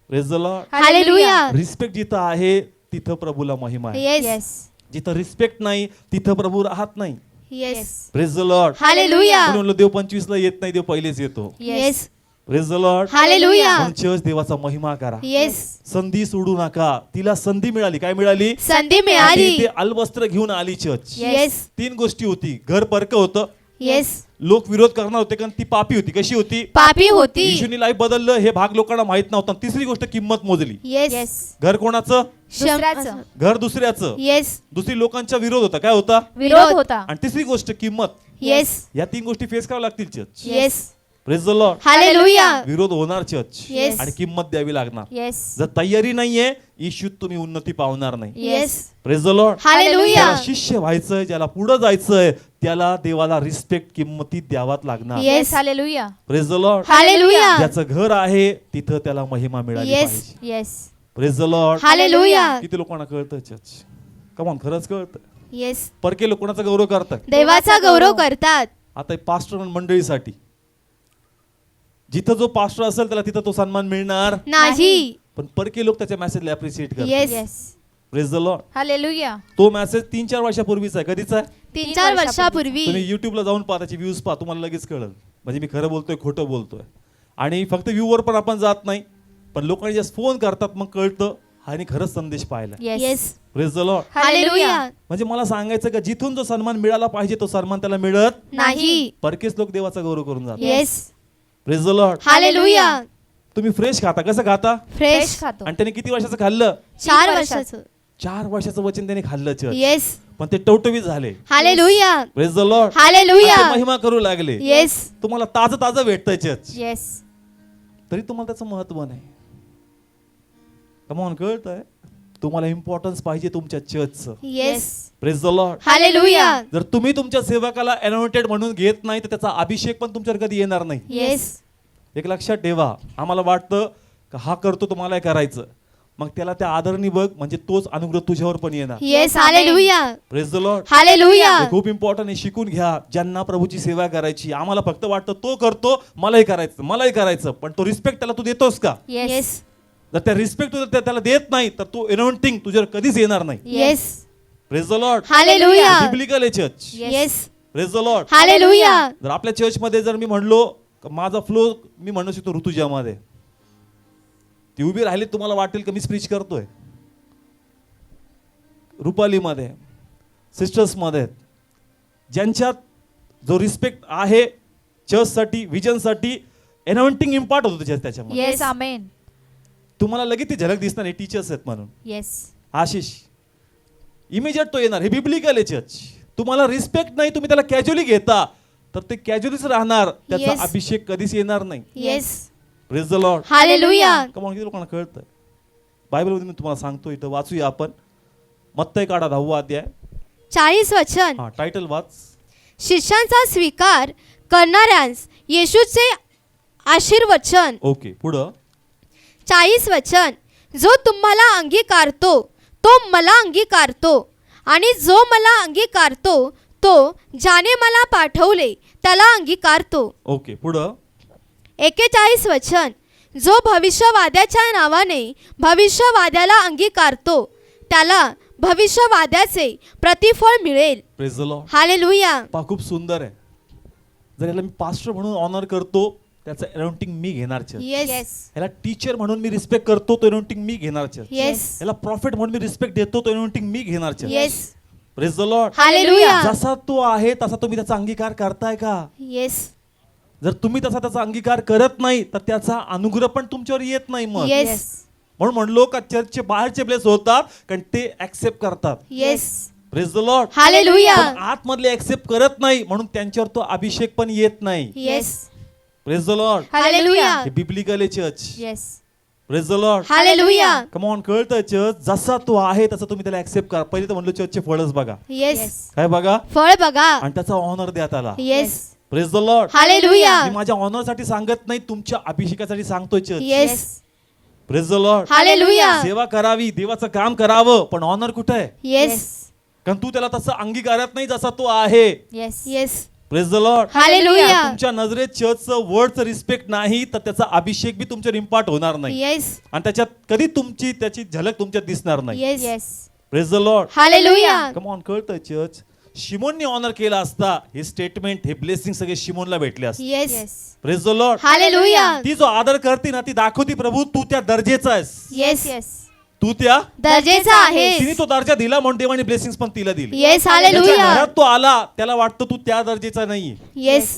S1: praise the Lord.
S2: Hallelujah
S1: respect जिथं आहे तिथं प्रभूला महिमा आहे.
S2: येस
S3: येस
S1: जिथं रिस्पेक्ट नाही तिथं प्रभू राहत नाही.
S2: Yes
S1: praise the Lord.
S2: Hallelujah
S1: म्हणून म्हणलं देव 25 ला येत नाही, देव पहिलेच येतो.
S2: Yes
S1: praise the Lord.
S2: Hallelujah
S1: म्हणून चर्च देवाचा महिमा करा.
S2: येस
S1: संधी सोडू नका. तिला संधी मिळाली. काय मिळाली?
S2: संधी मिळाली.
S1: ती अलवस्त्र घेऊन आली चर्च.
S2: येस
S1: 3 गोष्टी होती. घर परक होतं,
S2: येस
S1: लोक विरोध करणार होते कारण ती पापी होती. कशी होती?
S2: पापी होती.
S1: येशूनी लाईफ बदललं हे भाग लोकांना माहित नव्हतं. तिसरी गोष्ट किंमत मोजली.
S2: येस
S3: येस
S1: घर कोणाचं?
S3: दुसऱ्याचं
S1: घर दुसऱ्याचं.
S2: येस
S1: दुसरी लोकांचा विरोध होता. काय होता?
S3: विरोध होता.
S1: आणि तिसरी गोष्ट किंमत.
S2: येस
S1: या 3 गोष्टी फेस कराव्या लागतील church.
S2: Yes
S1: praise the Lord.
S2: Hallelujah
S1: विरोध होणार चर्च,
S2: Yes.
S1: आणि किंमत द्यावी लागणार.
S3: येस
S1: जर तयारी नाहीये, येशूत तुम्ही उन्नती पावणार नाही.
S2: Yes
S1: praise the Lord.
S2: Hallelujah
S1: ज्याला शिष्य व्हायचंय, ज्याला पुढे जायचंय, त्याला देवाला रिस्पेक्ट किंमती द्यावाच लागणार.
S2: Yes
S3: hallelujah.
S1: Praise the Lord.
S2: Hallelujah
S1: ज्याचं घर आहे तिथं त्याला महिमा मिळाली
S2: Yes.
S1: पाहिजे.
S3: Yes
S1: praise the Lord.
S2: Hallelujah
S1: किती लोकांना कळतं चर्च? कमॉन, खरंच कळतं.
S2: येस
S1: परके लोक कोणाचा गौरव करतात?
S2: देवाचा गौरव करतात.
S1: आता पास्टर मंडळीसाठी जिथं जो पास्टर असेल त्याला तिथं तो सन्मान मिळणार,
S2: नाही.
S1: पण परके लोक त्याच्या मेसेजला अप्रिशिएट करतात.
S2: Yes
S3: yes
S1: praise the Lord.
S3: Hallelujah.
S1: तो मेसेज 3-4 वर्षापूर्वीचा आहे. कधीचा आहे?
S2: 3-4 वर्षापूर्वी
S1: तुम्ही युट्यूबला जाऊन पहा, त्याचे व्ह्यूज पहा, तुम्हाला लगेच कळेल म्हणजे मी खरं बोलतोय खोटं बोलतोय. आणि फक्त व्ह्यूवर पण आपण जात नाही, पण लोकांनी जस्ट फोन करतात, मग कळतं आणि खरंच संदेश पाहिला.
S2: Yes
S1: praise the Lord.
S2: Hallelujah
S1: म्हणजे मला सांगायचं का जिथून जो सन्मान मिळाला पाहिजे तो सन्मान त्याला मिळत
S2: नाही.
S1: परकेच लोक देवाचा गौरव करून जातात.
S2: Yes
S1: praise the Lord.
S2: Hallelujah
S1: तुम्ही फ्रेश खाता. कसं खाता?
S2: फ्रेश.
S3: खातो.
S1: आणि त्याने किती वर्षाचं खाल्लं?
S2: 4
S3: वर्षाचं.
S2: वर्षाचं.
S1: 4 वर्षाचं वचन त्याने खाल्लं चर्च.
S2: येस.
S1: पण ते टवटवीत झाले.
S2: Hallelujah.
S1: Praise the Lord.
S2: Hallelujah.
S1: आणि ते महिमा करू लागले.
S2: येस.
S1: तुम्हाला ताजं ताजं भेटतंय चर्च,
S3: येस.
S1: तरी तुम्हाला त्याचं महत्व नाही. कमॉन, कळतंय? तुम्हाला इम्पॉर्टन्स पाहिजे तुमच्या चर्चचं.
S2: Yes.
S1: Praise the Lord.
S2: Hallelujah.
S1: जर तुम्ही तुमच्या सेवकाला अनॉइंटेड म्हणून घेत नाही तर त्याचा अभिषेक पण तुमच्यावर कधी येणार नाही.
S2: येस.
S1: एक लक्षात ठेवा, आम्हाला वाटतं का हा करतो तुम्हाला हे करायचं, मग त्याला त्या आदरणी बघ, म्हणजे तोच अनुग्रह तुझ्यावर पण येणार.
S2: Yes. Hallelujah.
S1: Praise the Lord.
S2: Hallelujah.
S1: हे खूप इम्पॉर्टंट आहे. शिकून घ्या. ज्यांना प्रभूची सेवा करायची, आम्हाला फक्त वाटतं तो करतो, मलाही करायचं मलाही करायचं, पण तो रिस्पेक्ट त्याला तू देतोस का?
S2: येस.
S1: जर त्या रिस्पेक्ट तू त्याला देत नाही तर तो एनॉइंटिंग तुझ्यावर कधीच येणार नाही.
S2: Yes.
S1: Praise the Lord.
S2: Hallelujah.
S1: Biblical आहे church.
S2: Yes.
S1: Praise the Lord.
S2: Hallelujah.
S1: जर आपल्या चर्च मध्ये जर मी म्हणलो का माझा फ्लो मी म्हणू शकतो ऋतुजामध्ये, ती उभी राहिली तुम्हाला वाटेल की मी स्पीच करतोय. रुपालीमध्ये, सिस्टर्समध्ये, ज्यांच्यात जो रिस्पेक्ट आहे चर्चसाठी, विजनसाठी, एनॉइंटिंग इम्पार्ट होतो त्याच्यामध्ये.
S3: येस. आमेन.
S1: तुम्हाला लगेच ती झलक दिसणार नाही टीचर्स आहेत म्हणून.
S3: येस.
S1: आशिष इमिजिएट तो येणार. हे बिब्लिकल आहे चर्च. तुम्हाला रिस्पेक्ट नाही, तुम्ही त्याला कॅज्युअली घेता, तर ते कॅज्युअलीच राहणार, त्याचा
S2: Yes.
S1: अभिषेक कधीच येणार नाही.
S2: Yes.
S1: Praise the Lord.
S2: Hallelujah.
S1: Come on, किती लोकांना कळतंय? बायबलमध्ये मी तुम्हाला सांगतो, इथं वाचूया आपण. मत्तई काढा 10वा अध्याय.
S2: 40 वचन.
S1: हा, टायटल वाच.
S2: शिष्यांचा स्वीकार करणाऱ्यांस येशूचे आशीर्वचन.
S1: ओके, पुढं.
S2: 40 वचन. जो तुम्हाला अंगीकारतो तो मला अंगीकारतो, आणि जो मला अंगीकारतो तो ज्याने मला पाठवले त्याला अंगीकारतो.
S1: ओके, पुढं.
S2: 41 वचन. जो भविष्यवाद्याच्या नावाने भविष्यवाद्याला अंगीकारतो त्याला भविष्यवाद्याचे प्रतिफळ मिळेल.
S1: Praise the Lord.
S2: हालेलुया.
S1: पहा, खूप सुंदर आहे. जर याला मी पास्टर म्हणून ऑनर करतो, त्याचं अनाउंटिंग मी घेणार चर्च.
S2: येस.
S1: याला टीचर म्हणून मी रिस्पेक्ट करतो, तो अनाउंटिंग मी घेणार चर्च.
S2: येस.
S1: याला प्रॉफिट म्हणून मी रिस्पेक्ट देतो, तो अनाउंटिंग मी घेणार church.
S2: Yes.
S1: Praise the Lord.
S2: Hallelujah.
S1: जसा तो आहे तसा तुम्ही त्याचा अंगीकार करताय का?
S2: येस.
S1: जर तुम्ही तसा त्याचा अंगीकार करत नाही तर त्याचा अनुग्रह पण तुमच्यावर येत नाही. मग
S2: येस.
S1: म्हणून म्हणलो का चर्चचे बाहेरचे प्लेस होतात कारण ते ऍक्सेप्ट करतात.
S2: Yes.
S1: Praise the Lord.
S2: Hallelujah.
S1: पण आतमधले ऍक्सेप्ट करत नाही, म्हणून त्यांच्यावर तो अभिषेक पण येत नाही.
S2: Yes.
S1: Praise the Lord.
S2: Hallelujah.
S1: हे बिब्लिकल आहे church.
S3: Yes.
S1: Praise the Lord.
S2: Hallelujah.
S1: Come on, कळतंय चर्च जसा तो आहे तसा तुम्ही त्याला ऍक्सेप्ट करा. पहिले तर म्हणलो चर्चचे फळच बघा.
S2: येस.
S1: काय बघा?
S2: फळ बघा.
S1: आणि त्याचा ऑनर द्या त्याला.
S2: Yes.
S1: Praise the Lord.
S2: Hallelujah.
S1: मी माझ्या ऑनर साठी सांगत नाही, तुमच्या अभिषेकासाठी सांगतोय church.
S2: Yes.
S1: Praise the Lord.
S2: Hallelujah.
S1: सेवा करावी, देवाचं काम करावं, पण ऑनर कुठे आहे?
S2: येस.
S1: कारण तू त्याला तसं अंगीकारत नाही जसा तो आहे.
S3: Yes.
S2: Yes.
S1: Praise the Lord.
S2: Hallelujah.
S1: तुमच्या नजरेत चर्चचं वर्डचं रिस्पेक्ट नाही तर त्याचा अभिषेक बी तुमच्यावर इम्पार्ट होणार नाही,
S2: येस.
S1: आणि त्याच्यात कधी त्याची झलक तुमच्यात दिसणार नाही.
S2: Yes.
S3: Yes.
S1: Praise the Lord.
S2: Hallelujah.
S1: Come on, कळतंय चर्च. शिमोनने ऑनर केला असता हे स्टेटमेंट, हे ब्लेसिंग सगळे शिमोनला भेटले असते.
S2: Yes.
S3: Yes.
S1: Praise the Lord.
S2: Hallelujah.
S1: ती जो आदर करते ना, ती दाखवती प्रभू तू त्या दर्जेचा आहेस,
S2: येस.
S3: येस.
S1: तू त्या
S2: दर्जेचा आहे.
S1: तिने तो दर्जा दिला म्हणून देवाने ब्लेसिंग्स पण तिला दिली.
S2: येस.
S1: त्याच्या
S2: हालेलुया.
S1: घरात तो आला, त्याला वाटतं तू त्या दर्जेचा नाहीये.
S2: येस.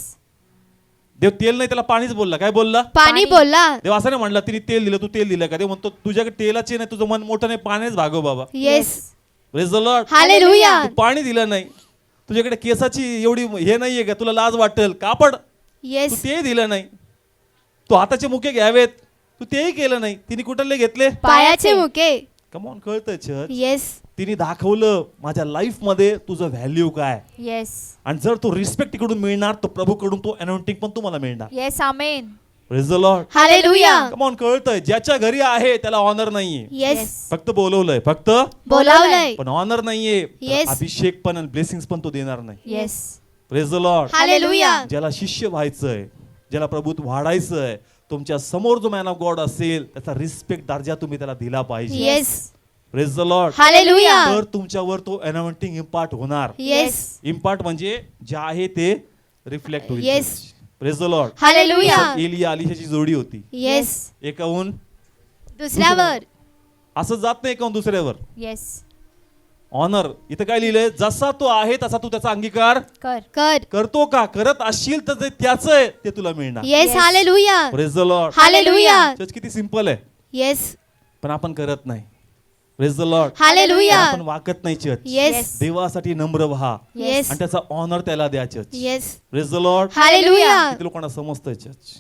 S1: देव तेल नाही, त्याला पाणीच बोलला. काय बोलला?
S2: पाणी बोलला.
S1: देव असं नाही म्हणला तिने तेल दिलं तू तेल दिलं का? देव म्हणतो तुझ्याकडे तेलाचे नाही, तुझं मन मोठं नाही, पाण्याच भागव बाबा.
S2: Yes.
S1: Praise the Lord.
S2: Hallelujah.
S1: तू पाणी दिलं नाही, तुझ्याकडे केसाची एवढी हे नाहीये का तुला लाज वाटेल, कापड तू
S2: येस.
S1: ते दिलं नाही, तू हाताचे मुके घ्यावेत तू तेही केलं नाही, तिने कुठले घेतले?
S2: पायाचे मुके.
S1: कमॉन, कळतंय चर्च.
S2: येस.
S1: तिने दाखवलं माझ्या लाईफ मध्ये तुझं व्हॅल्यू काय,
S3: येस.
S1: आणि जर तो रिस्पेक्ट तिकडून मिळणार तर प्रभूकडून तो अनाउंटिंग पण तुम्हाला मिळणार.
S3: Yes. Amen.
S1: Praise the Lord.
S2: Hallelujah.
S1: Come on, कळतंय. ज्याच्या घरी आहे त्याला ऑनर नाहीये,
S2: येस.
S1: फक्त बोलवलंय, फक्त
S2: बोलावलंय.
S1: पण ऑनर नाहीये.
S2: Yes.
S1: अभिषेक पण ब्लेसिंग्स पण तो देणार नाही.
S3: Yes.
S1: Praise the Lord.
S2: Hallelujah.
S1: ज्याला शिष्य व्हायचंय, ज्याला प्रभूत वाढायचंय, तुमच्या समोर जो मॅन ऑफ गॉड असेल त्याचा रिस्पेक्ट दर्जा तुम्ही त्याला दिला पाहिजे.
S2: Yes.
S1: Praise the Lord.
S2: Hallelujah.
S1: तर तुमच्यावर तो अनाउंटिंग इम्पार्ट होणार.
S2: येस.
S1: इम्पार्ट म्हणजे जे आहे ते रिफ्लेक्ट होईल.
S2: Yes.
S1: Praise the Lord.
S2: Hallelujah.
S1: एलिया अलिशाची जोडी होती,
S2: येस.
S1: एकाहून
S2: दुसऱ्यावर.
S1: असं जात नाही एकाहून दुसऱ्यावर.
S3: येस.
S1: ऑनर इथं काय लिहिलंय, जसा तो आहे तसा तू त्याचा अंगीकार
S3: कर.
S2: कर.
S1: करतो का, करत असशील तर ते त्याचं आहे ते तुला मिळणार.
S2: Yes hallelujah.
S1: Praise the Lord.
S2: Hallelujah.
S1: Church किती सिंपल आहे,
S2: येस
S1: पण आपण करत नाही. Praise the Lord.
S2: हालेलुया.
S1: आपण वागत नाही चर्च.
S2: येस
S1: देवासाठी नम्र व्हा
S2: येस
S1: आणि त्याचा ऑनर त्याला द्या church.
S2: Yes
S1: praise the Lord.
S2: Hallelujah.
S1: किती लोकांना समजतंय चर्च,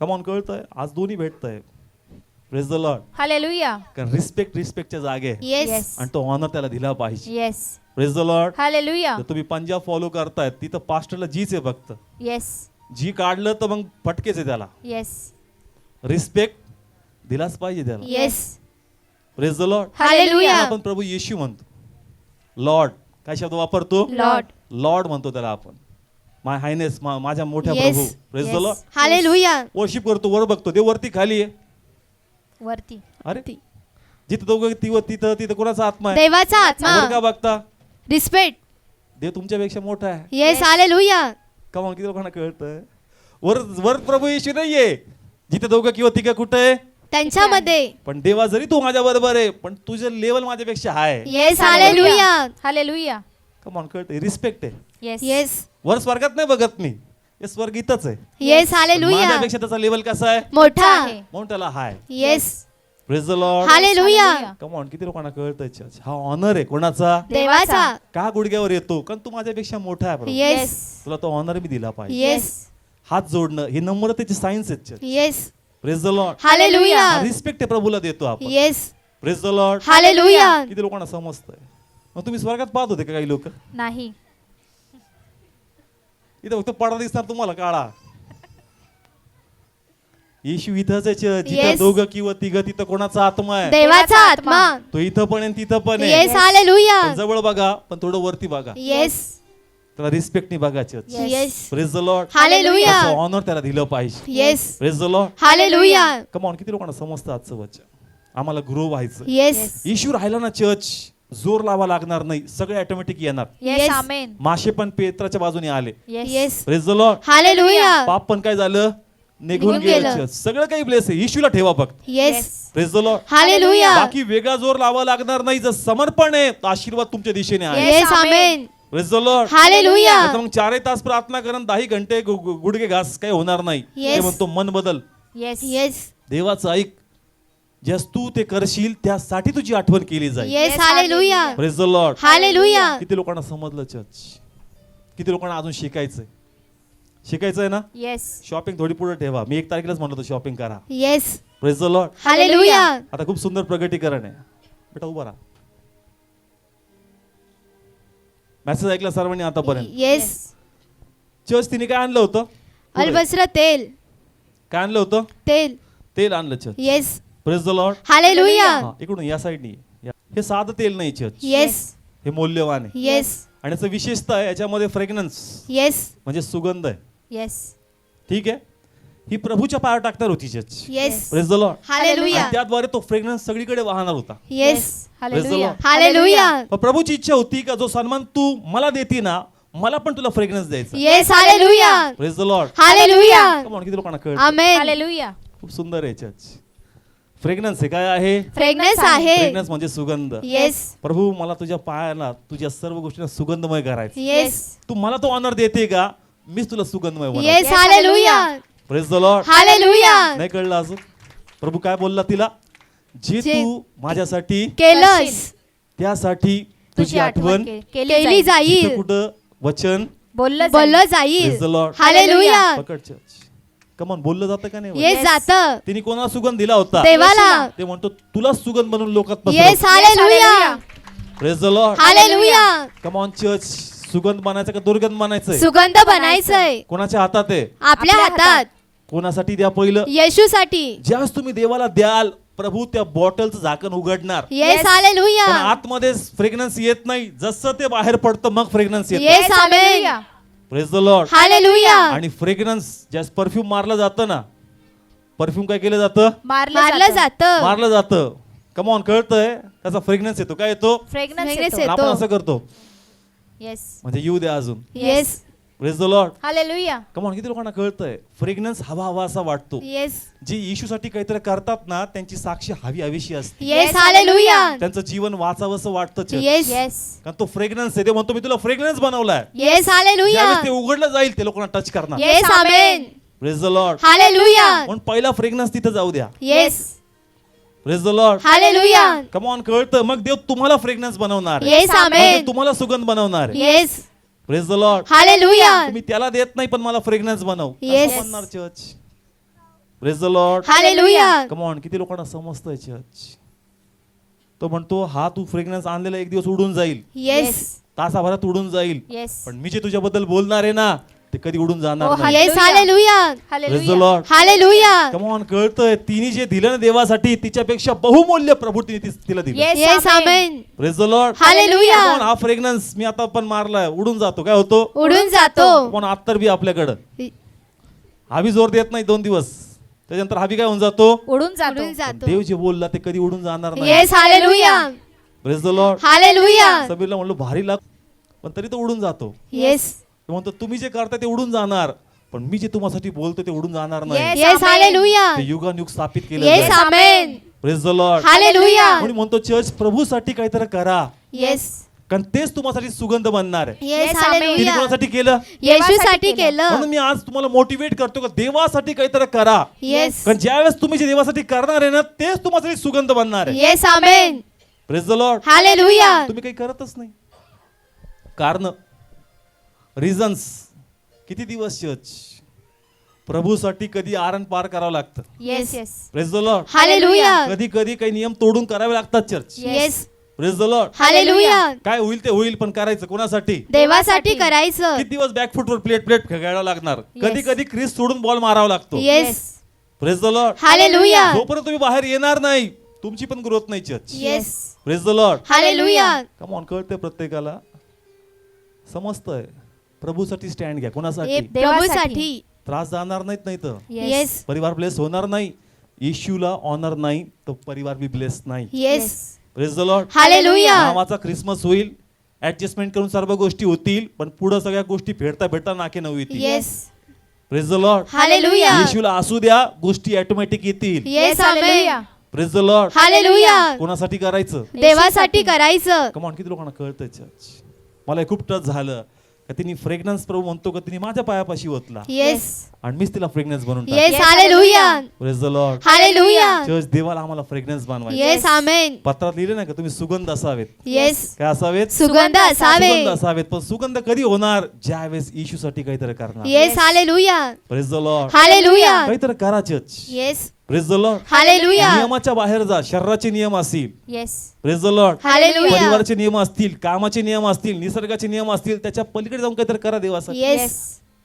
S1: कमॉन कळतंय, आज दोन्ही भेटतंय. Praise the Lord.
S3: हालेलुया.
S1: कारण रिस्पेक्टच्या जागे आहे.
S2: Yes
S3: yes.
S1: आणि तो ऑनर त्याला दिला पाहिजे.
S3: Yes.
S1: Praise the Lord.
S3: Hallelujah.
S1: जर तुम्ही पंजाब फॉलो करतायत तिथं पास्टरला जीच आहे फक्त,
S3: येस.
S1: जी काढलं तर मग फटकेच आहे त्याला.
S3: येस.
S1: रिस्पेक्ट दिलाच पाहिजे त्याला.
S2: Yes
S1: praise the Lord.
S2: Hallelujah.
S1: आपण प्रभू येशू म्हणतो, लॉर्ड काय शब्द वापरतो,
S3: लॉर्ड.
S1: लॉर्ड म्हणतो त्याला आपण. माय हायनेस, माझ्या मोठ्या
S2: Yes.
S1: Prabhu. Praise the
S3: Yes.
S1: Lord.
S2: Hallelujah.
S1: Worship करतो, वर बघतो, ते वरती खाली आहे.
S3: वरती.
S1: अरे जिथं दोघं तिथं तिथं कोणाचा आत्मा आहे,
S2: देवाचा
S1: वर
S2: आत्मा.
S1: का बघता,
S2: रिस्पेक्ट.
S1: देव तुमच्यापेक्षा मोठा आहे.
S2: Yes hallelujah.
S1: कमाल किती लोकांना कळतंय. वर वर प्रभू येशू नाहीये, जिथे दोघं किंवा तिघं कुठं आहे,
S2: त्यांच्यामध्ये.
S1: पण देवा जरी तू माझ्या बरोबर आहे पण तुझं लेवल माझ्यापेक्षा आहे.
S2: Yes hallelujah.
S3: हालेलुया.
S1: कमाल कळतंय, रिस्पेक्ट आहे.
S3: येस.
S2: येस
S1: वर स्वर्गात नाही बघत मी, हे स्वर्ग इथंच आहे.
S2: येस
S1: पण
S2: हालेलुया.
S1: माझ्यापेक्षा त्याचा लेवल कसा आहे,
S2: मोठा
S3: आहे.
S1: म्हणून त्याला हाय.
S2: Yes
S1: praise the Lord.
S2: Hallelujah.
S1: Come on किती लोकांना कळतंय चर्च, हा ऑनर आहे कोणाचा,
S2: देवाचा.
S1: का गुडघ्यावर येतो, कारण तू माझ्यापेक्षा मोठा आहे प्रभू.
S2: येस
S1: तुला तो ऑनर मी दिला पाहिजे.
S2: येस
S1: हात जोडणं हे नम्रतेची सायन्स आहे church.
S2: Yes
S1: praise the Lord.
S2: Hallelujah.
S1: Respect प्रभूला देतो आपण.
S2: Yes
S1: praise the Lord.
S2: Hallelujah.
S1: किती लोकांना समजतंय. मग तुम्ही स्वर्गात पाहत होते का काही लोक,
S3: नाही.
S1: इथं फक्त पडदा दिसणार तुम्हाला काळा. येशू इथंच आहे चर्च, जिथं
S2: Yes.
S1: दोघं किंवा तिघं तिथं कोणाचा आत्मा आहे,
S2: देवाचा आत्मा.
S1: तो इथं पण आहे तिथं पण आहे.
S2: Yes hallelujah.
S1: पण जवळ बघा पण थोडं वरती बघा,
S2: येस
S1: त्याला रिस्पेक्टनी बघा church.
S2: Yes
S1: praise the Lord.
S2: Hallelujah.
S1: Honour त्याला दिलं पाहिजे.
S2: Yes
S1: praise the Lord.
S2: Hallelujah.
S1: Come on किती लोकांना समजतं आजचं वचन, आम्हाला ग्रो व्हायचं.
S2: येस
S1: येशू राहिला ना चर्च, जोर लावा लागणार नाही, सगळे ऑटोमॅटिक येणार.
S3: येस.
S2: Yes.
S3: आमेन.
S1: मासे पण पेत्राच्या बाजूने आले.
S2: Yes
S1: praise the Lord.
S2: Hallelujah.
S1: पाप पण काय झालं, निघून
S2: निघून
S1: गेलं.
S2: गेलं.
S1: चर्च सगळं काही ब्लेस आहे, येशूला ठेवा फक्त.
S2: Yes
S1: praise the Lord.
S2: Hallelujah.
S1: बाकी वेगळा जोर लावा लागणार नाही, जर समर्पण आहे तर आशीर्वाद तुमच्या दिशेने आहे.
S3: Yes.
S2: Yes amen.
S1: Praise the Lord.
S2: Hallelujah.
S1: आता मग 4 तास प्रार्थना करून 10 घंटे गुडघे घास काही होणार नाही.
S2: Yes.
S1: ते म्हणतो मन बदल,
S3: येस.
S2: येस
S1: देवाचं ऐक, ज्यास तू ते करशील त्यासाठी तुझी आठवण केली जाईल.
S2: Yes
S3: Yes,
S2: hallelujah.
S3: hallelujah.
S1: Praise the Lord.
S2: Hallelujah.
S1: किती लोकांना समजलं चर्च, किती लोकांना अजून शिकायचंय, शिकायचंय ना.
S3: येस.
S1: शॉपिंग थोडी पुढे ठेवा, मी 1 तारखेलाच म्हणलो शॉपिंग करा.
S2: Yes
S1: praise the Lord.
S2: Hallelujah.
S1: आता खूप सुंदर प्रगटीकरण आहे. बेटा उभा राहा. मेसेज ऐकला सर्वांनी आतापर्यंत.
S2: येस
S1: चर्च तिने काय आणलं होतं, पुढे.
S2: अलबस्त्र तेल.
S1: काय आणलं होतं,
S2: तेल.
S1: तेल आणलं church.
S2: Yes
S1: praise the Lord.
S2: Hallelujah.
S1: इकडून या साईडनी हे साधं तेल नाही चर्च,
S2: येस
S1: हे मौल्यवान आहे.
S2: येस
S1: आणि याचं विशेषता आहे याच्यामध्ये फ्रेग्रन्स
S2: येस
S1: म्हणजे सुगंध आहे.
S3: येस.
S1: ठीक आहे, ही प्रभूच्या पायावर टाकणार होती church.
S2: Yes
S1: praise the Lord.
S2: Hallelujah.
S1: आणि त्याद्वारे तो फ्रेग्रन्स सगळीकडे वाहणार होता.
S2: Yes
S3: hallelujah.
S2: हालेलुया.
S1: पण प्रभूची इच्छा होती का जो सन्मान तू मला देती ना, मला पण तुला फ्रेग्रन्स द्यायचा.
S2: Yes hallelujah.
S1: Praise the Lord.
S2: Hallelujah.
S1: Come on किती लोकांना कळतं.
S2: आमेन.
S3: हालेलुया.
S1: खूप सुंदर आहे चर्च. फ्रेग्रन्स आहे, काय आहे,
S2: फ्रेग्रन्स आहे.
S1: फ्रेग्रन्स म्हणजे सुगंध.
S2: येस
S1: प्रभू मला तुझ्या पायाला तुझ्या सर्व गोष्टींना सुगंधमय करायचं.
S2: येस
S1: तू मला तो ऑनर देते का, मीच तुला सुगंधमय बनवतो.
S2: Yes hallelujah.
S1: Praise the Lord.
S2: Hallelujah.
S1: नाही कळलं अजून, प्रभू काय बोलला तिला, जे
S2: जे
S1: तू माझ्यासाठी
S2: केलंस
S1: त्यासाठी तुझी आठवण
S2: केली जाईल.
S1: तिथं कुठं वचन
S3: बोललं
S2: बोललं
S1: प्रेज
S2: जाईल.
S1: The Lord.
S2: हालेलुया.
S1: पकड चर्च. कमॉन बोललं जातं का नाही.
S2: येस जातं
S1: तिने कोणाला सुगंध दिला होता,
S2: देवाला.
S1: ते म्हणतो तुला सुगंध बनवून लोकात
S2: yes hallelujah.
S1: Praise the Lord.
S2: Hallelujah.
S1: Come on church, सुगंध बनायचं का दुर्गंध बनायचंय,
S2: सुगंध बनायचंय
S1: कोणाच्या हातात आहे,
S2: आपल्या हातात.
S1: कोणासाठी द्या पहिलं,
S2: येशूसाठी.
S1: ज्यावेळेस तुम्ही देवाला द्याल प्रभू त्या बॉटलचं झाकण उघडणार.
S2: Yes hallelujah.
S1: पण आतमध्ये फ्रेग्रन्स येत नाही, जसं ते बाहेर पडतं मग फ्रेग्रन्स येतं.
S2: Yes amen.
S1: Praise the Lord.
S2: Hallelujah.
S1: आणि फ्रेग्रन्स ज्या परफ्यूम मारलं जातं ना, परफ्यूम काय केलं जातं,
S2: मारलं जातं.
S1: मारलं जातं. कमॉन कळतंय, त्याचा फ्रेग्रन्स येतो, काय येतो,
S3: फ्रेग्रन्स
S2: Fragrance
S3: येतो.
S2: येतो.
S1: आपण असं करतो
S3: येस.
S1: म्हणजे येऊ द्या अजून.
S2: Yes
S1: praise the Lord.
S3: Hallelujah.
S1: Come on, किती लोकांना कळतंय फ्रेग्रन्स हवा हवा असा वाटतो.
S2: येस
S1: जे येशूसाठी काहीतरी करतात ना त्यांची साक्षी हवी हवीशी असते.
S2: येस हालेलुया
S1: त्यांचं जीवन वाचावंसं वाटतं church.
S2: Yes
S3: yes.
S1: कारण तो फ्रेग्रन्स आहे. ते म्हणतो मी तुला फ्रेग्रन्स बनवलाय.
S2: येस हालेलुया
S1: ज्यावेळेस ते उघडलं जाईल ते लोकांना टच करणार.
S2: Yes amen
S1: praise the Lord.
S2: Hallelujah
S1: म्हणून पहिला फ्रेग्रन्स तिथं जाऊ द्या.
S2: Yes
S1: praise the Lord.
S2: Hallelujah
S1: come on, कळतं मग देव तुम्हाला फ्रेग्रन्स बनवणार आहे.
S2: येस
S1: मग
S2: आमेन
S1: देव तुम्हाला सुगंध बनवणार आहे.
S2: Yes
S1: praise the Lord.
S2: Hallelujah
S1: तुम्ही त्याला देत नाही पण मला फ्रेग्रन्स बनव.
S2: Yes.
S1: कसं बनणार church? Praise the Lord.
S2: Hallelujah
S1: come on, किती लोकांना समजतंय चर्च? तो म्हणतो हा तू फ्रेग्रन्स आणलेला एक दिवस उडून जाईल,
S2: येस
S1: तासाभरात उडून जाईल,
S3: येस.
S1: पण मी जे तुझ्याबद्दल बोलणार आहे ना ते कधी उडून जाणार
S3: Oh,
S1: नाही.
S2: Yes hallelujah
S1: praise the
S3: hallelujah.
S1: Lord.
S2: Hallelujah
S1: come on, कळतंय तिने जे दिलं ना देवासाठी तिच्यापेक्षा बहुमूल्य प्रभू तिने तिला दिलं.
S3: Yes.
S2: Yes amen
S1: praise the Lord.
S2: Hallelujah
S1: Come on, हा फ्रेग्रन्स मी आता पण मारलाय उडून जातो. काय होतो?
S2: उडून जातो
S1: पण अत्तर बी आपल्याकडं हावी जोर देत नाही 2 दिवस, त्याच्यानंतर हावी काय होऊन जातो?
S3: उडून जातो.
S2: उडून
S1: पण
S2: जातो
S1: देव जे बोलला ते कधी उडून जाणार नाही.
S2: Yes hallelujah
S1: praise the Lord.
S2: Hallelujah
S1: सबीरला म्हणलं भारी लाग, पण तरी तो उडून जातो.
S2: येस
S1: तो म्हणतो तुम्ही जे करता ते उडून जाणार, पण मी जे तुम्हासाठी बोलतो ते उडून जाणार नाही.
S3: Yes.
S2: येस हालेलुया
S1: ते युगानुयुग स्थापित केलं
S2: येस
S1: जाईल.
S2: आमेन
S1: प्रेज द लॉर्ड.
S2: हालेलुया
S1: म्हणून म्हणतो चर्च प्रभूसाठी काहीतरी करा,
S2: येस
S1: कारण तेच तुम्हासाठी सुगंध बनणार आहे.
S2: येस
S3: Yes,
S1: तिने
S2: हालेलुया
S1: कोणासाठी केलं?
S2: येशूसाठी केलं
S1: म्हणून मी आज तुम्हाला मोटिवेट करतो का देवासाठी काहीतरी करा,
S2: येस
S1: कारण ज्यावेळेस तुम्ही जे देवासाठी करणार आहे ना तेच तुम्हासाठी सुगंध बनणार आहे.
S2: Yes amen
S1: praise the Lord.
S2: Hallelujah
S1: तुम्ही काही करतच नाही. कारण रिझन्स किती दिवस चर्च प्रभूसाठी कधी आरण पार करावं लागतं.
S3: Yes yes.
S1: Praise the Lord.
S2: Hallelujah
S1: कधी कधी काही नियम तोडून करावे लागतात church.
S2: Yes
S1: praise the Lord.
S2: Hallelujah
S1: काय होईल ते होईल, पण करायचं कोणासाठी?
S2: देवासाठी करायचं
S1: किती दिवस बॅकफुटवर प्लेट खेळायला लागणार.
S3: Yes.
S1: कधी कधी क्रिस सोडून बॉल मारावा लागतो.
S2: Yes
S1: praise the Lord.
S2: Hallelujah
S1: जोपर्यंत तुम्ही बाहेर येणार नाही तुमची पण ग्रोथ नाही church.
S2: Yes
S1: praise the Lord.
S2: Hallelujah
S1: come on, कळते प्रत्येकाला समजतंय. प्रभूसाठी स्टँड घ्या. कोणासाठी?
S2: प्रभूसाठी
S1: त्रास जाणार नाहीत, नाही तर
S2: येस
S1: परिवार ब्लेस होणार नाही. येशूला ऑनर नाही तर परिवार बी ब्लेस नाही.
S2: Yes
S1: praise the Lord.
S2: Hallelujah
S1: नावाचा क्रिसमस होईल, ऍडजस्टमेंट करून सर्व गोष्टी होतील, पण पुढे सगळ्या गोष्टी फेडता फेडता नाके नऊ येतील.
S2: Yes
S1: praise the Lord.
S2: Hallelujah
S1: येशूला असू द्या, गोष्टी ऑटोमॅटिक येतील.
S2: Yes amen
S1: praise the Lord.
S2: Hallelujah
S1: कोणासाठी करायचं?
S2: देवासाठी करायचं
S1: कमॉन, किती लोकांना कळतंय चर्च? मला हे खूप टच झालं का तिने फ्रेग्रन्स प्रभू म्हणतो का तिने माझ्या पायापाशी ओतला
S2: येस
S1: आणि मीच तिला फ्रेग्रन्स बनवून
S2: येस
S1: टाकलं.
S2: Hallelujah
S1: praise the Lord.
S2: Hallelujah
S1: church देवाला आम्हाला फ्रेग्रन्स बनवायचं.
S2: येस आमेन
S1: पत्रात लिहिले ना का तुम्ही सुगंध असावेत.
S2: येस
S1: काय असावेत?
S2: सुगंध असावे
S1: सुगंध असावेत. पण सुगंध कधी होणार? ज्यावेळेस येशूसाठी काहीतरी करणार.
S2: Yes hallelujah
S1: praise the Lord.
S2: Hallelujah
S1: काहीतरी करा church.
S2: Yes
S1: praise the Lord.
S2: Hallelujah
S1: नियमाच्या बाहेर जा. शरीराचे नियम असतील,
S3: yes.
S1: Praise the Lord.
S2: Hallelujah
S1: परिवाराचे नियम असतील, कामाचे नियम असतील, निसर्गाचे नियम असतील, त्याच्या पलीकडे जाऊन काहीतरी करा देवासाठी.
S2: Yes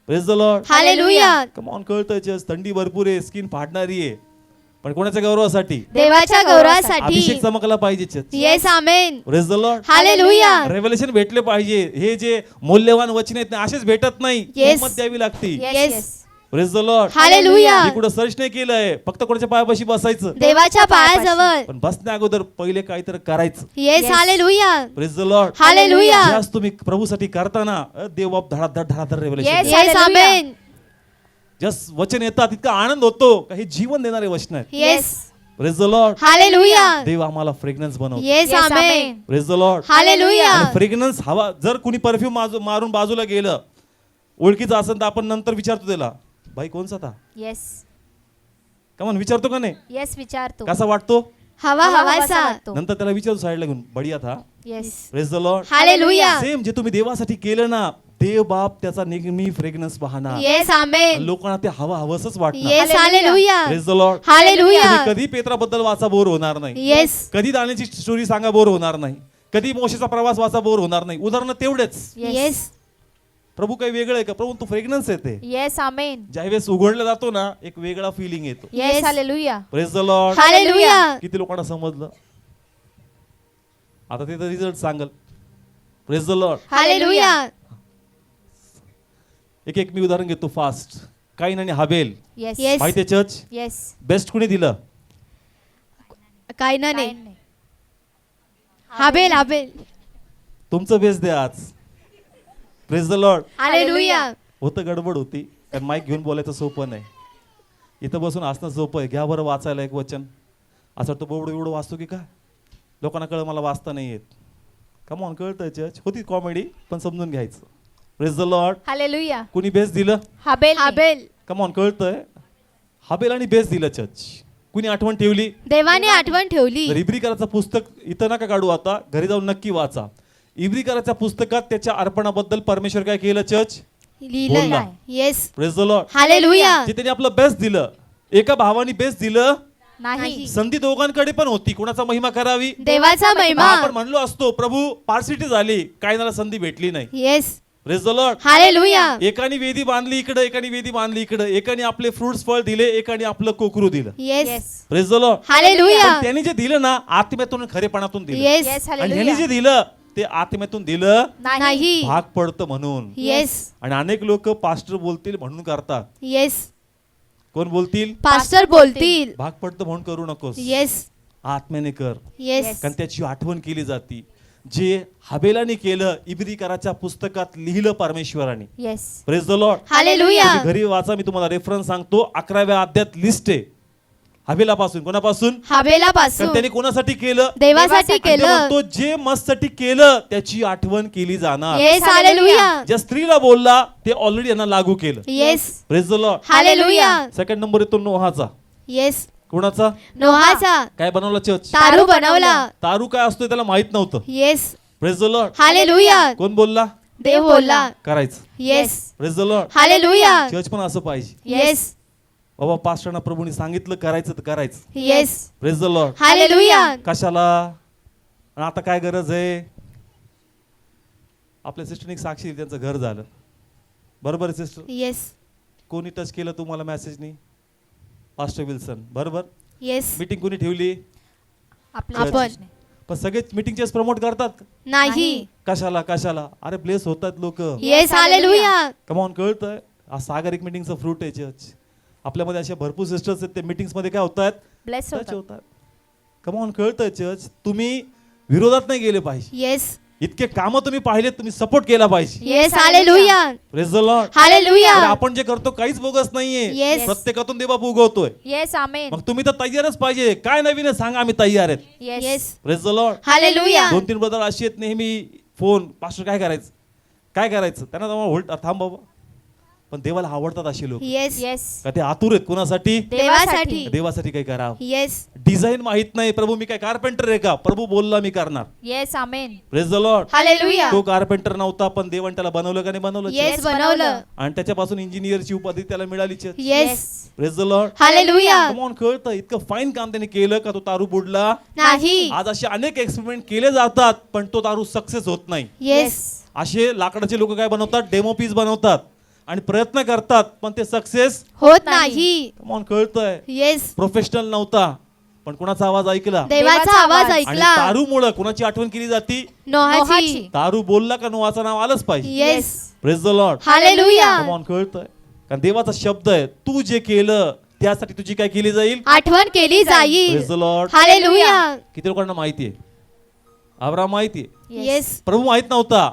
S1: praise the Lord.
S2: Hallelujah
S1: come on, कळतंय चर्च थंडी भरपूर आहे, स्किन फाडणारी आहे, पण कोणाच्या गौरवासाठी?
S2: देवाच्या गौरवासाठी
S1: अभिषेक चमकला पाहिजे church.
S2: Yes amen
S1: praise the Lord.
S2: Hallelujah
S1: revelation भेटले पाहिजे. हे जे मौल्यवान वचन आहेत ना असेच भेटत नाही,
S2: Yes.
S1: किंमत द्यावी लागते.
S2: Yes
S1: praise the Lord.
S2: Hallelujah
S1: मी कुठं सर्च नाही केलंय, फक्त कोणाच्या पायापाशी बसायचं,
S2: देवाच्या पायाजवळ
S1: पण बसण्या अगोदर पहिले काहीतरी करायचं.
S2: Yes hallelujah
S1: praise the Lord.
S2: Hallelujah
S1: ज्यास तुम्ही प्रभूसाठी करताना देवबाप धडाधड रेव्हलेशन.
S3: Yes.
S2: येस आमेन
S1: जस वचन येतात इतका आनंद होतो का हे जीवन देणारे वचन आहेत.
S2: Yes
S1: praise the Lord.
S2: Hallelujah
S1: देव आम्हाला फ्रेग्रन्स बनवतो.
S2: Yes
S3: Yes,
S2: amen
S3: amen.
S1: Praise the Lord.
S2: Hallelujah
S1: आणि फ्रेग्रन्स हवा. जर कुणी परफ्यूम मारून बाजूला गेलं, ओळखीचं असेल तर आपण नंतर विचारतो त्याला, भाई कोणचा था?
S3: येस
S1: का म्हणून विचारतो का नाही?
S3: येस विचारतो.
S1: कसा वाटतो?
S2: हवा हवासा
S3: वाटतो.
S1: नंतर त्याला विचारतो साईडला घेऊन, बढिया था.
S3: Yes
S1: praise the Lord.
S2: Hallelujah
S1: same जे तुम्ही देवासाठी केलं ना, देव बाप त्याचा नेहमी फ्रेग्रन्स पाहणार.
S2: येस आमेन
S1: लोकांना ते हवा हवसच वाटणार.
S2: Yes hallelujah
S1: praise the Lord.
S2: Hallelujah
S1: तुम्ही कधी पेत्राबद्दल वाचा बोर होणार नाही.
S2: येस
S1: कधी दाण्याची स्टोरी सांगा बोर होणार नाही. कधी मोशेचा प्रवास वाचा बोर होणार नाही. उदाहरण तेवढेच.
S2: येस
S1: प्रभू काही वेगळं आहे का? प्रभू तू फ्रेग्रन्स येते.
S3: येस आमेन.
S1: ज्यावेळेस उघडला जातो ना एक वेगळा फिलिंग येतो.
S3: Yes hallelujah.
S1: Praise the Lord.
S2: Hallelujah
S1: किती लोकांना समजलं? आता ते रिझल्ट सांगल. Praise the Lord.
S2: हालेलुया
S1: एक मी उदाहरण घेतो फास्ट. काईन आणि हाबेल.
S3: Yes
S2: Yes.
S1: माहितीये चर्च
S3: येस.
S1: बेस्ट कुणी दिलं?
S2: काय ना नाही
S3: काईन नाही.
S2: हाबेल हाबेल
S1: तुमचं बेस्ट द्या आज. Praise the Lord.
S2: हालेलुया
S1: होतं गडबड होती, कारण माईक घेऊन बोलायचं सोपं नाही. इथं बसून असणं सोपं आहे. घ्या बरं वाचायला एक वचन. असं वाटतं बोबडं एवढं वाचतो की काय, लोकांना कळलं मला वाचता नाही येत. कम ऑन, कळतं चर्च. होती कॉमेडी पण समजून घ्यायचं. Praise the Lord.
S3: हालेलुया.
S1: कुणी बेस दिलं?
S3: हाबेल.
S2: हाबेल.
S1: कम ऑन, कळतंय. हाबेल आणि बेस दिलं चर्च. कुणी आठवण ठेवली?
S2: देवाने आठवण ठेवली.
S1: जर इब्रिकराचं पुस्तक इथं नका काढू, आता घरी जाऊन नक्की वाचा. इब्रिकराच्या पुस्तकात त्याच्या अर्पणाबद्दल परमेश्वर काय केलं चर्च?
S2: लिहिलं.
S1: बोलला.
S2: Yes.
S1: Praise the Lord.
S2: Hallelujah.
S1: जे त्याने आपलं बेस्ट दिलं. एका भावाने बेस्ट दिलं,
S3: नाही.
S1: संधी दोघांकडे पण होती. कोणाचा महिमा करावी?
S2: देवाचा महिमा.
S1: आपण म्हणलो असतो प्रभू पार्सिटी झाली, काही ना संधी भेटली नाही.
S2: Yes.
S1: Praise the Lord.
S2: Hallelujah.
S1: एकाने वेदी बांधली इकडे, एकाने वेदी बांधली इकडे, एकाने आपले फ्रुट्स फळ दिले, एकाने आपलं कोकरू दिलं.
S2: Yes.
S3: Yes.
S1: Praise the Lord.
S2: Hallelujah.
S1: पण त्यांनी जे दिलं ना, आत्म्यातून खरेपणातून दिलं.
S2: येस.
S3: येस.
S1: आणि
S3: हालेलुया.
S1: ह्यांनी जे दिलं ते आत्म्यातून दिलं,
S2: नाही.
S1: भाग पडतं म्हणून.
S2: येस.
S1: आणि अनेक लोक पास्टर बोलतील म्हणून करतात.
S2: येस.
S1: कोण बोलतील?
S2: पास्टर बोलतील.
S1: भाग पडतं म्हणून करू नकोस.
S2: येस.
S1: आत्म्याने कर,
S2: येस.
S1: कारण त्याची आठवण केली जाती. जे हबेलाने केलं इब्रिकराच्या पुस्तकात लिहिलं परमेश्वराने.
S3: Yes.
S1: Praise the Lord.
S2: Hallelujah.
S1: तुम्ही घरी वाचा, मी तुम्हाला रेफरन्स सांगतो. 11व्या अध्यायात लिस्ट आहे हबेलापासून. कोणापासून? कारण
S2: हाबेलापासून.
S1: त्याने कोणासाठी केलं?
S2: देवासाठी
S1: आणि तो
S2: केलं.
S1: म्हणतो, जे मस्तसाठी केलं त्याची आठवण केली जाणार.
S2: येस. हालेलुया.
S1: ज्या स्त्रीला बोलला ते ऑलरेडी यांना लागू केलं.
S2: Yes.
S1: Praise the Lord.
S2: Hallelujah.
S1: Second number येतो नोहाचा.
S2: येस.
S1: कोणाचा?
S2: नोहाचा.
S1: काय बनवला चर्च?
S2: तारू बनवला.
S1: तारू काय असतो त्याला माहित नव्हतं.
S2: Yes.
S1: Praise the Lord.
S2: Hallelujah.
S1: कोण बोलला?
S2: देव बोलला.
S1: करायचं.
S2: Yes.
S1: Praise the Lord.
S2: Hallelujah.
S1: Church पण असं पाहिजे.
S2: येस.
S1: बाबा पास्टरना प्रभूने सांगितलं करायचं तर करायचं.
S2: Yes.
S1: Praise the Lord.
S2: Hallelujah.
S1: कशाला? आणि आता काय गरज आहे? आपल्या सिस्टरने साक्षी दिली, त्यांचं घर झालं. बरोबर आहे सिस्टर?
S2: येस.
S1: कोणी टच केलं तुम्हाला मेसेजनी? Pastor Wilson. बरोबर.
S2: येस.
S1: मीटिंग कोणी ठेवली?
S3: आपल्या
S2: आपण.
S3: चर्चने.
S1: पण सगळेच मीटिंगचेच प्रमोट करतात.
S2: नाही.
S1: कशाला कशाला? अरे ब्लेस होतात लोक.
S2: येस. हालेलुया.
S1: कमॉन, कळतंय? हा सागर एक मीटिंगचं फ्रूट आहे चर्च. आपल्यामध्ये अशा भरपूर सिस्टर्स आहेत, ते मीटिंग्स मध्ये काय होतात?
S3: ब्लेस
S1: टच
S3: होतात.
S1: होतात. कमॉन, कळतंय चर्च? तुम्ही विरोधात नाही गेले पाहिजे.
S2: येस.
S1: इतके कामं तुम्ही पाहिलेत, तुम्ही सपोर्ट केला पाहिजे.
S2: Yes. Hallelujah.
S1: Praise the Lord.
S2: Hallelujah.
S1: अरे आपण जे करतो काहीच बोगस नाहीये.
S2: Yes.
S1: प्रत्येकातून देव बाप उगवतोय.
S3: येस. आमेन.
S1: मग तुम्ही तर तयारच पाहिजे. काय नवीन आहे सांगा, आम्ही तयार आहेत.
S3: Yes.
S2: Yes.
S1: Praise the Lord.
S2: Hallelujah.
S1: 2-3 brother अशी आहेत नेहमी फोन, पास्टर काय करायचं काय करायचं, त्यांना जमा होल्ड थांब बाबा. पण देवाला आवडतात असे लोक.
S2: येस.
S3: येस.
S1: का ते आतुर आहेत कोणासाठी?
S2: देवासाठी.
S1: देवासाठी काही करावं.
S2: येस.
S1: डिझाईन माहित नाही. प्रभू मी काय कारपेंटर आहे का? प्रभू बोलला मी करणार.
S3: Yes. Amen.
S1: Praise the Lord.
S2: Hallelujah.
S1: तो कारपेंटर नव्हता, पण देवाने त्याला बनवलं का नाही बनवलं?
S2: येस. बनवलं.
S1: आणि त्याच्यापासून इंजिनियरची उपाधी त्याला मिळाली.
S2: Yes.
S1: Praise the Lord.
S2: Hallelujah.
S1: Come on, कळतं? इतकं फाईन काम त्याने केलं का तो तारू बुडला
S2: नाही.
S1: आज असे अनेक एक्सपेरिमेंट केले जातात, पण तो तारू सक्सेस होत नाही.
S2: येस.
S1: असे लाकडाचे लोक काय बनवतात? डेमो पीस बनवतात आणि प्रयत्न करतात, पण ते सक्सेस
S2: होत नाही.
S1: कमॉन, कळतंय?
S2: येस.
S1: प्रोफेशनल नव्हता, पण कुणाचा आवाज ऐकला.
S2: देवाचा आवाज
S1: आणि
S2: ऐकला.
S1: तारूमुळे कुणाची आठवण केली जाती?
S2: नोहाची.
S1: तारू बोलला का नोहाचं नाव आलंच पाहिजे.
S2: Yes.
S1: Praise the Lord.
S2: Hallelujah.
S1: Come on, कळतंय? कारण देवाचा शब्द आहे, तू जे केलं त्यासाठी तुझी काय केली जाईल?
S2: आठवण केली जाईल.
S1: Praise the Lord.
S2: हालेलुया.
S1: किती लोकांना माहितीये? अब्राहम माहितीये,
S2: येस.
S1: प्रभू माहित नव्हता,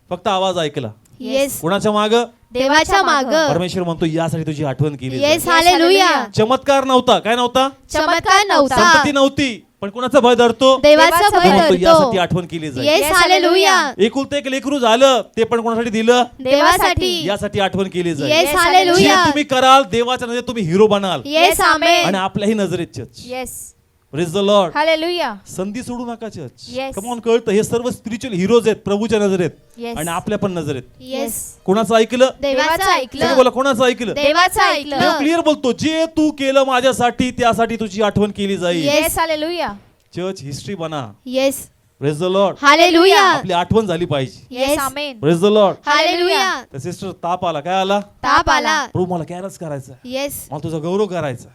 S1: फक्त आवाज ऐकला.
S2: येस.
S1: कोणाच्या माग?
S2: देवाच्या माग.
S1: परमेश्वर म्हणतो यासाठी तुझी आठवण केली
S2: येस.
S1: जाईल.
S2: हालेलुया.
S1: चमत्कार नव्हता. काय नव्हता?
S2: चमत्कार नव्हता.
S1: संपत्ती नव्हती, पण कोणाचा भय धरतो?
S2: देवाचा
S1: प्रभू
S2: भय
S1: म्हणतो यासाठी
S2: धरतो.
S1: आठवण केली जाईल.
S2: येस. हालेलुया.
S1: एकुलते एक लेकरू झालं, ते पण कोणासाठी दिलं?
S2: देवासाठी.
S1: यासाठी आठवण केली जाईल.
S2: येस.
S3: Yes,
S1: जे
S2: हालेलुया.
S1: तुम्ही कराल देवाच्या नजरेत तुम्ही हिरो बनाल.
S2: येस. आमेन.
S1: आणि आपल्याही नजरेत church.
S3: Yes.
S1: Praise the Lord.
S3: Hallelujah.
S1: संधी सोडू नका चर्च.
S3: Yes.
S1: कमॉन, कळतं? हे सर्व स्पिरिच्युअल हिरोज आहेत प्रभूच्या नजरेत
S3: Yes.
S1: आणि आपल्या पण नजरेत.
S2: येस.
S1: कोणाचं ऐकलं?
S2: देवाचं
S1: सगळे
S2: ऐकलं.
S1: बोला, कोणाचं ऐकलं?
S2: देवाचं
S1: देव
S2: ऐकलं.
S1: क्लिअर बोलतो, जे तू केलं माझ्यासाठी त्यासाठी तुझी आठवण केली जाईल.
S2: Yes.
S3: Yes. Hallelujah.
S1: Church history बना.
S2: Yes.
S1: Praise the Lord.
S2: Hallelujah.
S1: आपली आठवण झाली पाहिजे.
S3: Yes.
S2: Yes.
S3: Amen.
S1: Praise the Lord.
S2: Hallelujah.
S1: त्या सिस्टर ताप आला. काय आला?
S2: ताप आला.
S1: प्रभू मला कॅरच करायचं,
S2: येस.
S1: मला तुझा गौरव करायचा.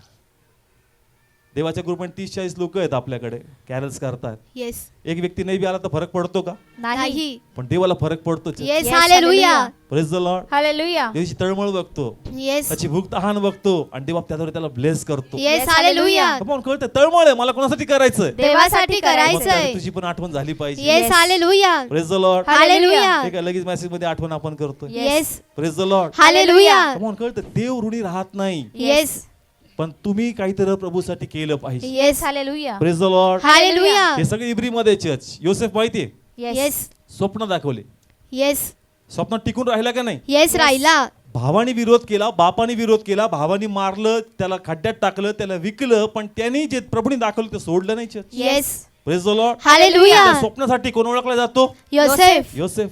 S1: देवाच्या ग्रुपमध्ये 30-40 लोक आहेत आपल्याकडे, कॅरल्स करतात.
S2: येस.
S1: एक व्यक्ती नाही बी आला तर फरक पडतो का?
S2: नाही.
S1: पण देवाला फरक पडतो.
S2: Yes.
S3: Yes,
S2: hallelujah.
S3: hallelujah.
S1: Praise the Lord.
S3: Hallelujah.
S1: देवाची तळमळ बघतो,
S2: येस.
S1: त्याची भूक तहान बघतो आणि देवा त्याद्वारे त्याला ब्लेस करतो.
S2: येस. हालेलुया.
S1: आपण कळतं तळमळ आहे, मला कोणासाठी करायचं?
S2: देवासाठी करायचंय.
S1: तुझी पण आठवण झाली पाहिजे.
S2: Yes.
S3: Yes.
S2: Hallelujah.
S1: Praise the Lord.
S2: Hallelujah.
S1: ठीक आहे, लगेच मेसेज मध्ये आठवण आपण करतोय.
S2: Yes.
S1: Praise the Lord.
S2: Hallelujah.
S1: आपण कळतं देव ऋणी राहत नाही,
S2: येस.
S1: पण तुम्ही काहीतरी प्रभूसाठी केलं पाहिजे.
S2: Yes.
S3: Hallelujah.
S1: Praise the Lord.
S2: Hallelujah.
S1: हे सगळे इब्री मध्ये चर्च. योसेफ माहितीये,
S2: येस.
S1: स्वप्न दाखवले,
S2: येस.
S1: स्वप्न टिकून राहिला का नाही?
S2: येस. राहिला.
S1: भावानी विरोध केला, बापाने विरोध केला, भावानी मारलं, त्याला खड्ड्यात टाकलं, त्याला विकलं, पण त्यांनी जे प्रभूने दाखवलं ते सोडलं नाही church.
S2: Yes.
S1: Praise the Lord.
S2: Hallelujah.
S1: त्या स्वप्नासाठी कोण ओळखला जातो?
S2: योसेफ.
S1: योसेफ.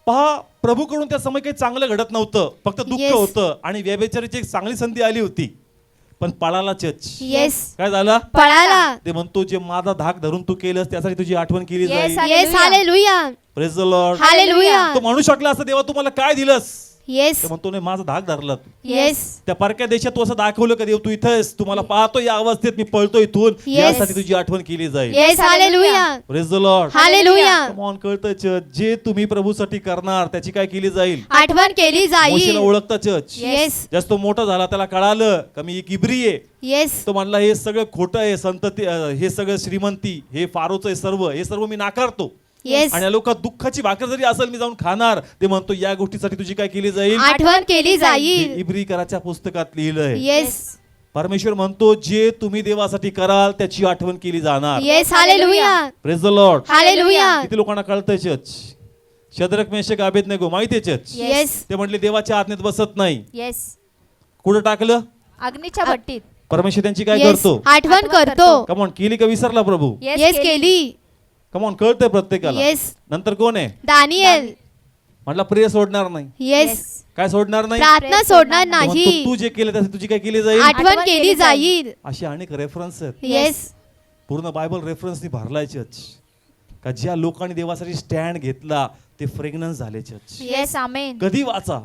S1: पहा, प्रभूकडून त्या समय काही चांगलं घडत नव्हतं, फक्त दुःख
S2: Yes.
S1: होतं आणि व्यभिचाराची एक चांगली संधी आली होती, पण पळाला चर्च.
S2: येस.
S1: काय झालं?
S2: पळाला.
S1: ते म्हणतो जे माझा धाक धरून तू केलंस त्यासाठी तुझी आठवण केली
S3: Yes,
S1: जाईल.
S2: Yes. Hallelujah.
S1: Praise the Lord.
S2: Hallelujah.
S1: तो म्हणू शकला असं, देवा तुम्हाला काय दिलंस?
S2: येस.
S1: ते म्हणतो नाही, माझा धाक धरला तू.
S2: येस.
S1: त्या परक्या देशात तू असं दाखवलं का देव तू इथंस, तुम्हाला पाहतो या अवस्थेत मी पळतो इथून,
S2: Yes.
S1: यासाठी तुझी आठवण केली जाईल.
S2: Yes. Hallelujah.
S1: Praise the Lord.
S2: Hallelujah.
S1: Come on, कळतं चर्च, जे तुम्ही प्रभूसाठी करणार त्याची काय केली जाईल?
S2: आठवण केली
S1: मोशेला
S2: जाईल.
S1: ओळखता चर्च.
S2: येस.
S1: जास्त मोठा झाला त्याला कळालं का मी एक इब्री आहे.
S2: येस.
S1: तो म्हणला हे सगळं खोटं आहे, संतती हे सगळं श्रीमंती, हे फारोचं आहे सर्व, हे सर्व मी नाकारतो.
S2: येस.
S1: आणि या लोकात दुःखाची भाकर जरी असेल मी जाऊन खाणार. ते म्हणतो या गोष्टीसाठी तुझी काय केली जाईल?
S2: आठवण केली
S1: हे
S2: जाईल.
S1: इब्रीकराच्या पुस्तकात लिहिलंय.
S2: येस.
S1: परमेश्वर म्हणतो जे तुम्ही देवासाठी कराल त्याची आठवण केली जाणार.
S2: Yes. Hallelujah.
S1: Praise the Lord.
S2: Hallelujah.
S1: किती लोकांना कळतंय चर्च? शद्रक मेशक अबेदनेगो माहितीये चर्च?
S2: येस.
S1: ते म्हटले देवाच्या आज्ञेत बसत नाही.
S3: येस.
S1: कुठं टाकलं?
S3: अग्नीच्या भट्टीत.
S1: परमेश्वर त्यांची काय
S2: येस.
S1: करतो?
S2: आठवण करतो.
S1: कमॉन, केली का विसरला प्रभू?
S2: येस. केली.
S1: कमॉन, कळतंय प्रत्येकाला.
S2: येस.
S1: नंतर कोण आहे?
S2: दानिएल.
S1: म्हटलं प्रिय सोडणार नाही.
S2: येस.
S1: काय सोडणार नाही?
S2: प्रार्थना सोडणार
S1: तो म्हणतो,
S2: नाही.
S1: तू जे केलं त्यासाठी तुझी काय केली जाईल?
S2: आठवण केली जाईल.
S1: असे अनेक रेफरन्स आहेत.
S2: येस.
S1: पूर्ण बायबल रेफरन्सनी भरलाय चर्च. का ज्या लोकांनी देवासाठी स्टँड घेतला ते फ्रेग्नन्स झाले चर्च.
S3: येस. आमेन.
S1: कधी वाचा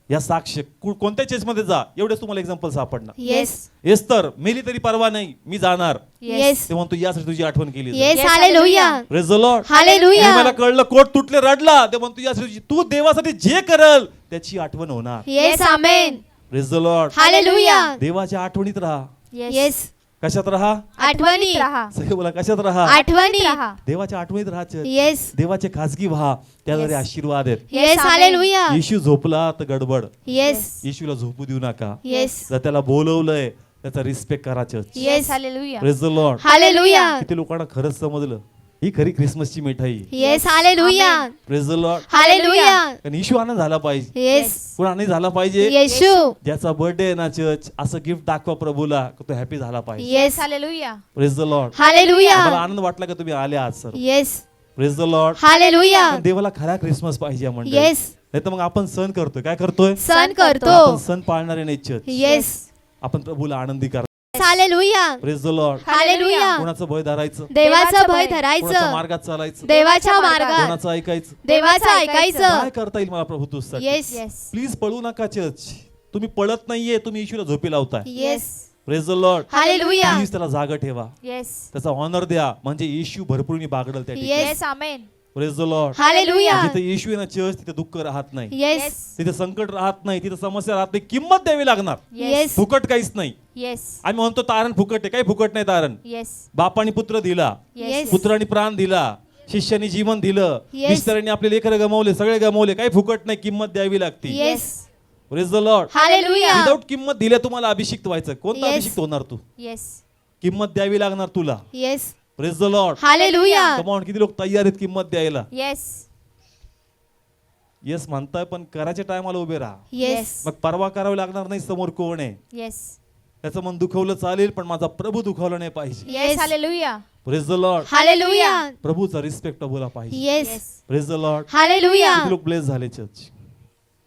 S1: या साक्ष, कोणत्या चर्चमध्ये जा, एवढेच तुम्हाला एक्झाम्पल सापडणार.
S2: येस.
S1: एस्तर मेली तरी परवा नाही, मी जाणार.
S2: येस.
S1: ते म्हणतो यासाठी तुझी आठवण केली जाईल.
S2: Yes. Hallelujah.
S1: Praise the Lord.
S2: Hallelujah.
S1: मला कळलं, कोट तुटले रडला. ते म्हणतो यासाठी तू देवासाठी जे करल त्याची आठवण होणार.
S2: Yes. Amen.
S1: Praise the Lord.
S2: Hallelujah.
S1: देवाच्या आठवणीत राहा.
S2: येस.
S1: कशात राहा?
S2: आठवणी.
S3: राहा.
S1: सगळे बोला, कशात राहा?
S2: आठवणी.
S3: राहा.
S1: देवाच्या आठवणीत राहायचं.
S2: येस.
S1: देवाचे खासगी व्हा, त्याद्वारे
S3: Yes.
S1: आशीर्वाद आहेत.
S2: येस.
S3: आमेन.
S2: हालेलुया.
S1: येशू झोपला तर गडबड.
S2: येस.
S1: येशूला झोपू देऊ नका.
S2: येस.
S1: जर त्याला बोलवलंय त्याचा रिस्पेक्ट करा church.
S2: Yes.
S3: Hallelujah.
S1: Praise the Lord.
S2: Hallelujah.
S1: किती लोकांना खरंच समजलं ही खरी क्रिसमसची मिठाई.
S2: Yes. Hallelujah.
S1: Praise the Lord.
S2: Hallelujah.
S1: कारण येशू आनंद झाला पाहिजे.
S2: येस.
S1: कोण आनंद झाला पाहिजे?
S2: येशू.
S1: ज्याचा बर्थडे आहे ना चर्च, असं गिफ्ट दाखवा प्रभूला की तो हॅपी झाला पाहिजे.
S2: Yes.
S3: Hallelujah.
S1: Praise the Lord.
S2: Hallelujah.
S1: मला आनंद वाटला का तुम्ही आले आज sir.
S2: Yes.
S1: Praise the Lord.
S2: Hallelujah.
S1: देवाला खरा क्रिसमस पाहिजे म्हणजे.
S2: येस.
S1: नाही तर मग आपण सण करतोय. काय करतोय?
S2: सण करतो.
S1: आपण सण पाळणारे नाही चर्च.
S2: येस.
S1: आपण प्रभूला आनंदी करा.
S2: Hallelujah.
S1: Praise the Lord.
S2: Hallelujah.
S1: कोणाचं भय धरायचं,
S2: देवाचं भय
S1: कोणाच्या
S2: धरायचं.
S1: मार्गात चालायचं,
S2: देवाच्या मार्गात.
S1: कोणाचं ऐकायचं.
S2: देवाचं ऐकायचं.
S1: काय करता येईल मला प्रभू तुझ्यासाठी?
S2: येस.
S3: येस.
S1: प्लीज पळू नका चर्च. तुम्ही पळत नाहीये, तुम्ही येशूला झोपी लावताय.
S2: Yes.
S1: Praise the Lord.
S2: Hallelujah.
S1: Please त्याला जागा ठेवा,
S3: येस.
S1: त्याचा ऑनर द्या, म्हणजे येशू भरपूर बागडल त्या ठिकाणी.
S2: Yes.
S3: Yes. Amen.
S1: Praise the Lord.
S2: Hallelujah.
S1: जिथे येशू आहे ना चर्च, तिथे दुःख राहत नाही,
S2: येस.
S1: तिथे संकट राहत नाही, तिथे समस्या राहत नाही. किंमत द्यावी लागणार.
S2: येस.
S1: फुकट काहीच नाही.
S3: येस.
S1: आम्ही म्हणतो तारण फुकट आहे, काही फुकट नाही तारण.
S3: येस.
S1: बापाने पुत्र दिला,
S2: येस.
S1: पुत्राने प्राण दिला, शिष्याने जीवन दिलं,
S2: Yes.
S1: मिस्टरांनी आपले लेकरं गमावले, सगळे गमावले. काही फुकट नाही, किंमत द्यावी लागते.
S2: Yes.
S1: Praise the Lord.
S2: Hallelujah.
S1: Without किंमत दिल्या तुम्हाला अभिषिक्त व्हायचं. कोणता
S2: Yes.
S1: अभिषिक्त होणार तू?
S3: येस.
S1: किंमत द्यावी लागणार तुला.
S2: Yes.
S1: Praise the Lord.
S2: Hallelujah.
S1: Come on, किती लोक तयार आहेत किंमत द्यायला?
S3: येस.
S1: येस म्हणताय, पण करायच्या टायमाला उभे राहा.
S2: येस.
S1: मग परवा करावी लागणार नाही समोर कोण आहे.
S3: येस.
S1: त्याचं मन दुखवलं चालेल, पण माझा प्रभू दुखावला नाही पाहिजे.
S3: Yes. Hallelujah.
S1: Praise the Lord.
S2: Hallelujah.
S1: प्रभूचा रिस्पेक्ट प्रभूला पाहिजे.
S2: Yes.
S3: Yes.
S1: Praise the Lord.
S2: Hallelujah.
S1: किती लोक ब्लेस झाले चर्च.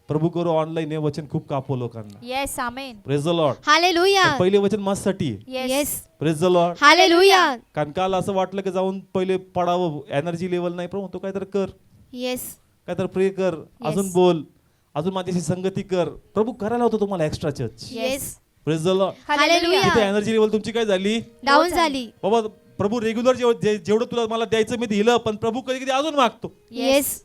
S1: प्रभू करो ऑनलाईन हे वचन खूप कापो लोकांना.
S3: Yes. Amen.
S1: Praise the Lord.
S2: Hallelujah.
S1: पहिले वचन माझ्यासाठी आहे.
S3: Yes.
S1: Praise the Lord.
S2: Hallelujah.
S1: कारण काल असं वाटलं की जाऊन पहिले पडावं, एनर्जी लेवल नाही. प्रभू तो काहीतरी कर,
S2: येस.
S1: काहीतरी प्रे कर, अजून बोल, अजून माझ्याशी संगती कर. प्रभू करायला होतं तुम्हाला extra church.
S2: Yes.
S1: Praise the Lord.
S2: Hallelujah.
S1: तिथे एनर्जी लेवल तुमची काय झाली?
S2: डाऊन झाली.
S1: बाबा प्रभू रेग्युलर जेवढं तुला मला द्यायचं मी दिलं, पण प्रभू कधी कधी अजून मागतो.
S2: येस.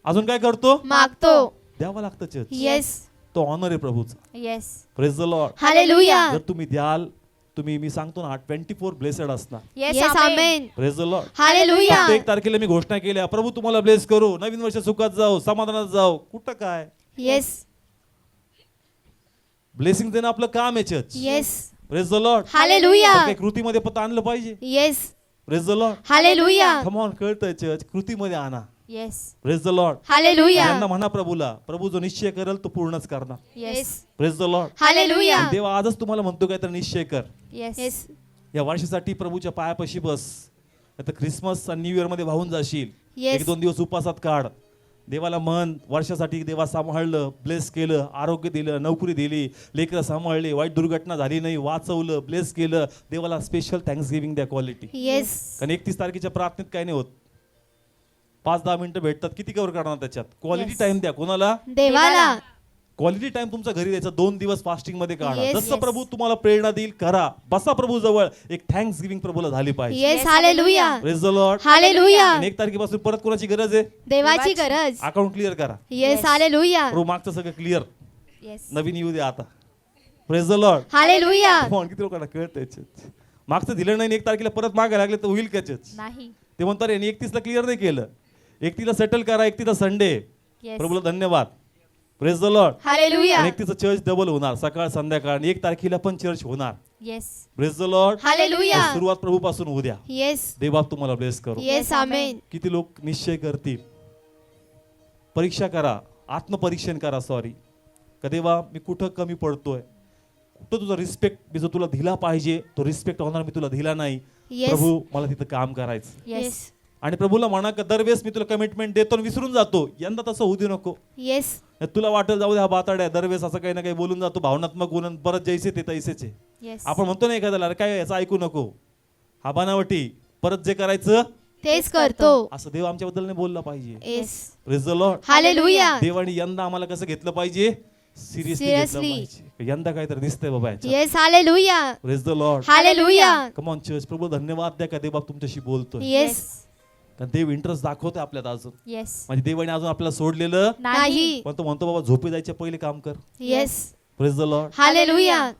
S1: अजून काय करतो?
S2: मागतो.
S1: द्यावं लागतं चर्च.
S2: येस.
S1: तो ऑनर आहे प्रभूचा.
S3: Yes.
S1: Praise the Lord.
S2: Hallelujah.
S1: जर तुम्ही द्याल, तुम्ही मी सांगतो ना 24 ब्लेसेड असणार.
S3: Yes.
S2: Yes.
S3: Amen.
S2: Amen.
S1: Praise the Lord.
S2: Hallelujah.
S1: फक्त 1 तारखेला मी घोषणा केल्या, प्रभू तुम्हाला ब्लेस करू, नवीन वर्ष सुखात जाऊ, समाधानात जाऊ. कुठं काय
S2: येस.
S1: ब्लेसिंग देणं आपलं काम आहे church.
S2: Yes.
S1: Praise the Lord.
S2: Hallelujah.
S1: काही कृतीमध्ये पत आणलं पाहिजे.
S2: Yes.
S1: Praise the Lord.
S2: Hallelujah.
S1: Come on, कळतंय चर्च, कृतीमध्ये आणा.
S3: Yes.
S1: Praise the Lord.
S2: Hallelujah.
S1: यांना म्हणा प्रभूला, प्रभू जो निश्चय करेल तो पूर्णच करणार.
S3: Yes.
S1: Praise the Lord.
S2: Hallelujah.
S1: आणि देवा आजच तुम्हाला म्हणतो काय तर निश्चय कर.
S3: येस.
S2: येस.
S1: या वर्षासाठी प्रभूच्या पायापाशी बस. आता क्रिसमस आणि न्यू इयर मध्ये वाहून जाशील.
S2: Yes.
S1: 1-2 दिवस उपासात काढ. देवाला मन वर्षासाठी देवा सांभाळलं, ब्लेस केलं, आरोग्य दिलं, नोकरी दिली, लेकरं सांभाळले, वाईट दुर्घटना झाली नाही, वाचवलं, ब्लेस केलं. देवाला स्पेशल थँक्स गिव्हिंग द्या क्वालिटी.
S2: येस.
S1: कारण 31 तारखेच्या प्रार्थनेत काय नाही होत. 5-10 मिनिटं भेटतात, किती कव्हर करणार त्याच्यात? Quality
S3: Yes.
S1: टाइम द्या. कोणाला?
S2: देवाला.
S1: क्वालिटी टाइम तुमचा घरी द्यायचा. 2 दिवस फास्टिंग मध्ये काढा.
S2: Yes,
S1: जसं
S3: yes.
S1: प्रभू तुम्हाला प्रेरणा देईल करा. बसा प्रभू जवळ. एक थँक्स गिव्हिंग प्रभूला झाली पाहिजे.
S2: Yes. Hallelujah.
S1: Praise the Lord.
S2: Hallelujah.
S1: आणि 1 तारखेपासून परत कोणाची गरज आहे?
S2: देवाची गरज.
S1: अकाउंट क्लिअर करा.
S2: येस.
S3: Yes.
S2: हालेलुया.
S1: प्रभू मागचं सगळं क्लिअर,
S3: येस.
S1: नवीन येऊ दे आता. Praise the Lord.
S2: हालेलुया.
S1: किती लोकांना कळतंय चर्च. मागचं दिलं नाही 1 तारखेला परत मागायला लागले तर होईल का चर्च?
S3: नाही.
S1: ते म्हणतात रे 31 ला क्लिअर नाही केलं. 31 सेटल करा. 31 संडे.
S3: येस.
S1: प्रभूला धन्यवाद. Praise the Lord.
S2: हालेलुया.
S1: आणि 31 चर्च डबल होणार, सकाळ संध्याकाळ. आणि 1 तारखेला पण चर्च होणार.
S3: Yes.
S1: Praise the Lord.
S2: Hallelujah.
S1: सुरुवात प्रभूपासून होऊ द्या.
S2: येस.
S1: देवबाप तुम्हाला ब्लेस करू.
S2: येस. आमेन.
S1: किती लोक निश्चय करतील? परीक्षा करा, आत्मपरीक्षण करा. सॉरी का देवा मी कुठं कमी पडतोय, कुठं तुझा रिस्पेक्ट मी जो तुला दिला पाहिजे तो रिस्पेक्ट होणार मी तुला दिला नाही.
S2: येस.
S1: प्रभू मला तिथं काम करायचं.
S3: येस.
S1: आणि प्रभूला म्हणा का दरवेळेस मी तुला कमिटमेंट देतो आणि विसरून जातो. यंदा तसं होऊ दे नको.
S2: येस.
S1: तुला वाटेल जाऊ दे हा बाताड्या दरवेळेस असं काही ना काही बोलून जातो, भावनात्मक बोलून परत जैसे ते तैसेच आहे.
S3: येस.
S1: आपण म्हणतो ना एखाद्याला अरे काय याचं ऐकू नको, हा बनावटी, परत जे करायचं
S2: तेच करतो.
S1: असं देव आमच्याबद्दल नाही बोलला पाहिजे.
S2: Yes.
S1: Praise the Lord.
S2: Hallelujah.
S1: देवाने यंदा आम्हाला कसं घेतलं पाहिजे? सिरियसली घेतलं
S2: Seriously.
S1: पाहिजे. यंदा काहीतरी दिसतंय बाबा याच्यात.
S2: Yes. Hallelujah.
S1: Praise the Lord.
S2: Hallelujah.
S1: Come on church. प्रभू धन्यवाद द्या का देव तुमच्याशी बोलतोय.
S2: येस.
S1: कारण देव इंटरेस्ट दाखवतोय आपल्यात अजून.
S3: येस.
S1: म्हणजे देवाने अजून आपल्याला सोडलेलं
S2: नाही.
S1: पण तो म्हणतो बाबा झोपे जायच्या पहिले काम कर.
S2: Yes.
S1: Praise the Lord.
S2: Hallelujah.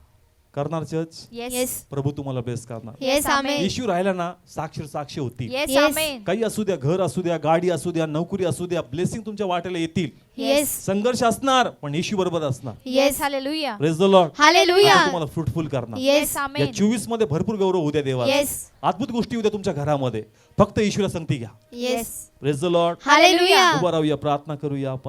S1: करणार चर्च.
S3: येस.
S2: येस.
S1: प्रभू तुम्हाला ब्लेस करणार.
S2: येस. आमेन.
S1: इश्यू राहिला ना साक्ष होती.
S3: येस.
S2: Yes.
S3: आमेन.
S1: काही असू द्या, घर असू द्या, गाडी असू द्या, नोकरी असू द्या, ब्लेसिंग तुमच्या वाटेला येतील.
S2: येस.
S1: संघर्ष असणार पण इश्यू बरोबर असणार.
S2: Yes.
S3: Hallelujah.
S1: Praise the Lord.
S2: Hallelujah.
S1: तुम्हाला फ्रुटफुल करणार.
S2: येस.
S1: या
S3: आमेन.
S1: 24 मध्ये भरपूर गौरव होऊ द्या देवा.
S2: येस.
S1: अद्भुत गोष्टी होत्या तुमच्या घरामध्ये. फक्त इश्यूला संगती घ्या.
S2: Yes.
S1: Praise the Lord.
S2: Hallelujah.
S1: उभा राहूया, प्रार्थना करूया आपण.